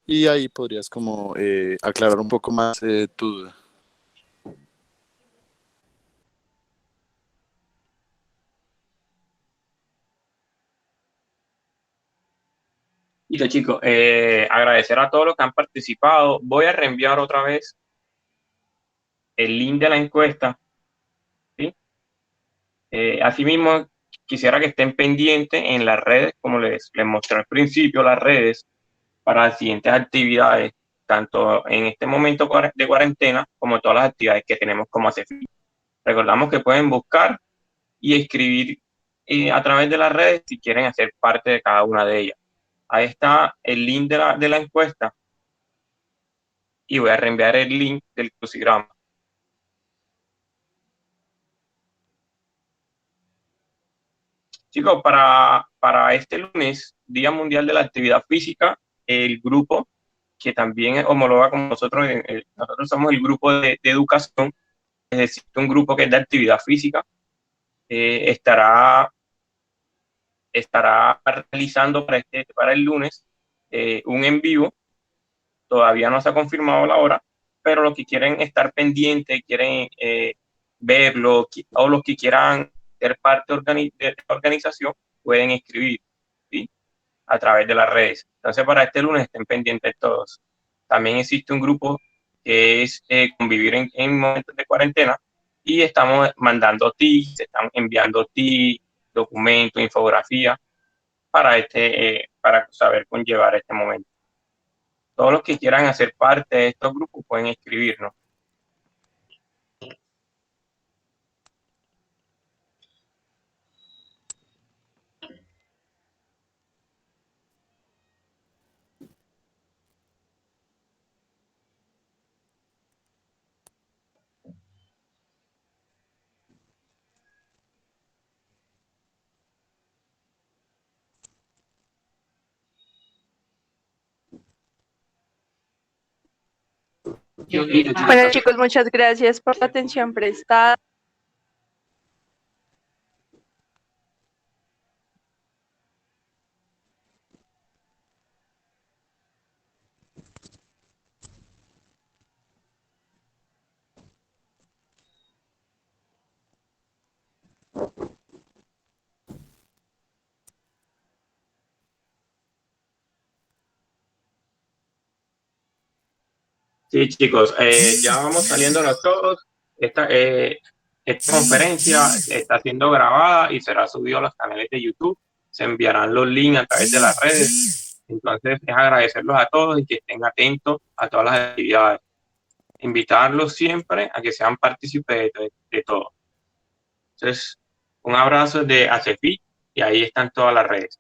y ahí podrías como aclarar un poco más tu duda. Listo, chicos. Agradecer a todos los que han participado. Voy a reenviar otra vez el link de la encuesta, ¿sí? Asimismo, quisiera que estén pendientes en las redes, como les mostré al principio, las redes para las siguientes actividades, tanto en este momento de cuarentena como todas las actividades que tenemos como ACEFIT. Recordamos que pueden buscar y escribir a través de las redes si quieren hacer parte de cada una de ellas. Ahí está el link de la encuesta y voy a reenviar el link del crucigrama. Chicos, para este lunes, Día Mundial de la Actividad Física, el grupo que también homologa con nosotros, nosotros somos el grupo de educación, es decir, un grupo que es de actividad física, estará realizando para el lunes un en vivo. Todavía no se ha confirmado la hora, pero los que quieren estar pendientes, quieren verlo, o los que quieran ser parte de la organización, pueden escribir, ¿sí?, a través de las redes. Entonces, para este lunes estén pendientes todos. También existe un grupo que es convivir en momentos de cuarentena, y estamos mandando tips, se están enviando tips, documentos, infografía para saber conllevar este momento. Todos los que quieran hacer parte de estos grupos pueden escribirnos. Bueno, chicos, muchas gracias por la atención prestada. Sí, chicos, ya vamos saliéndonos todos. Esta conferencia está siendo grabada y será subida a los canales de YouTube. Se enviarán los links a través de las redes. Entonces, es agradecerlos a todos y que estén atentos a todas las actividades. Invitarlos siempre a que sean partícipes de todo. Entonces, un abrazo de ACEFIT, y ahí están todas las redes.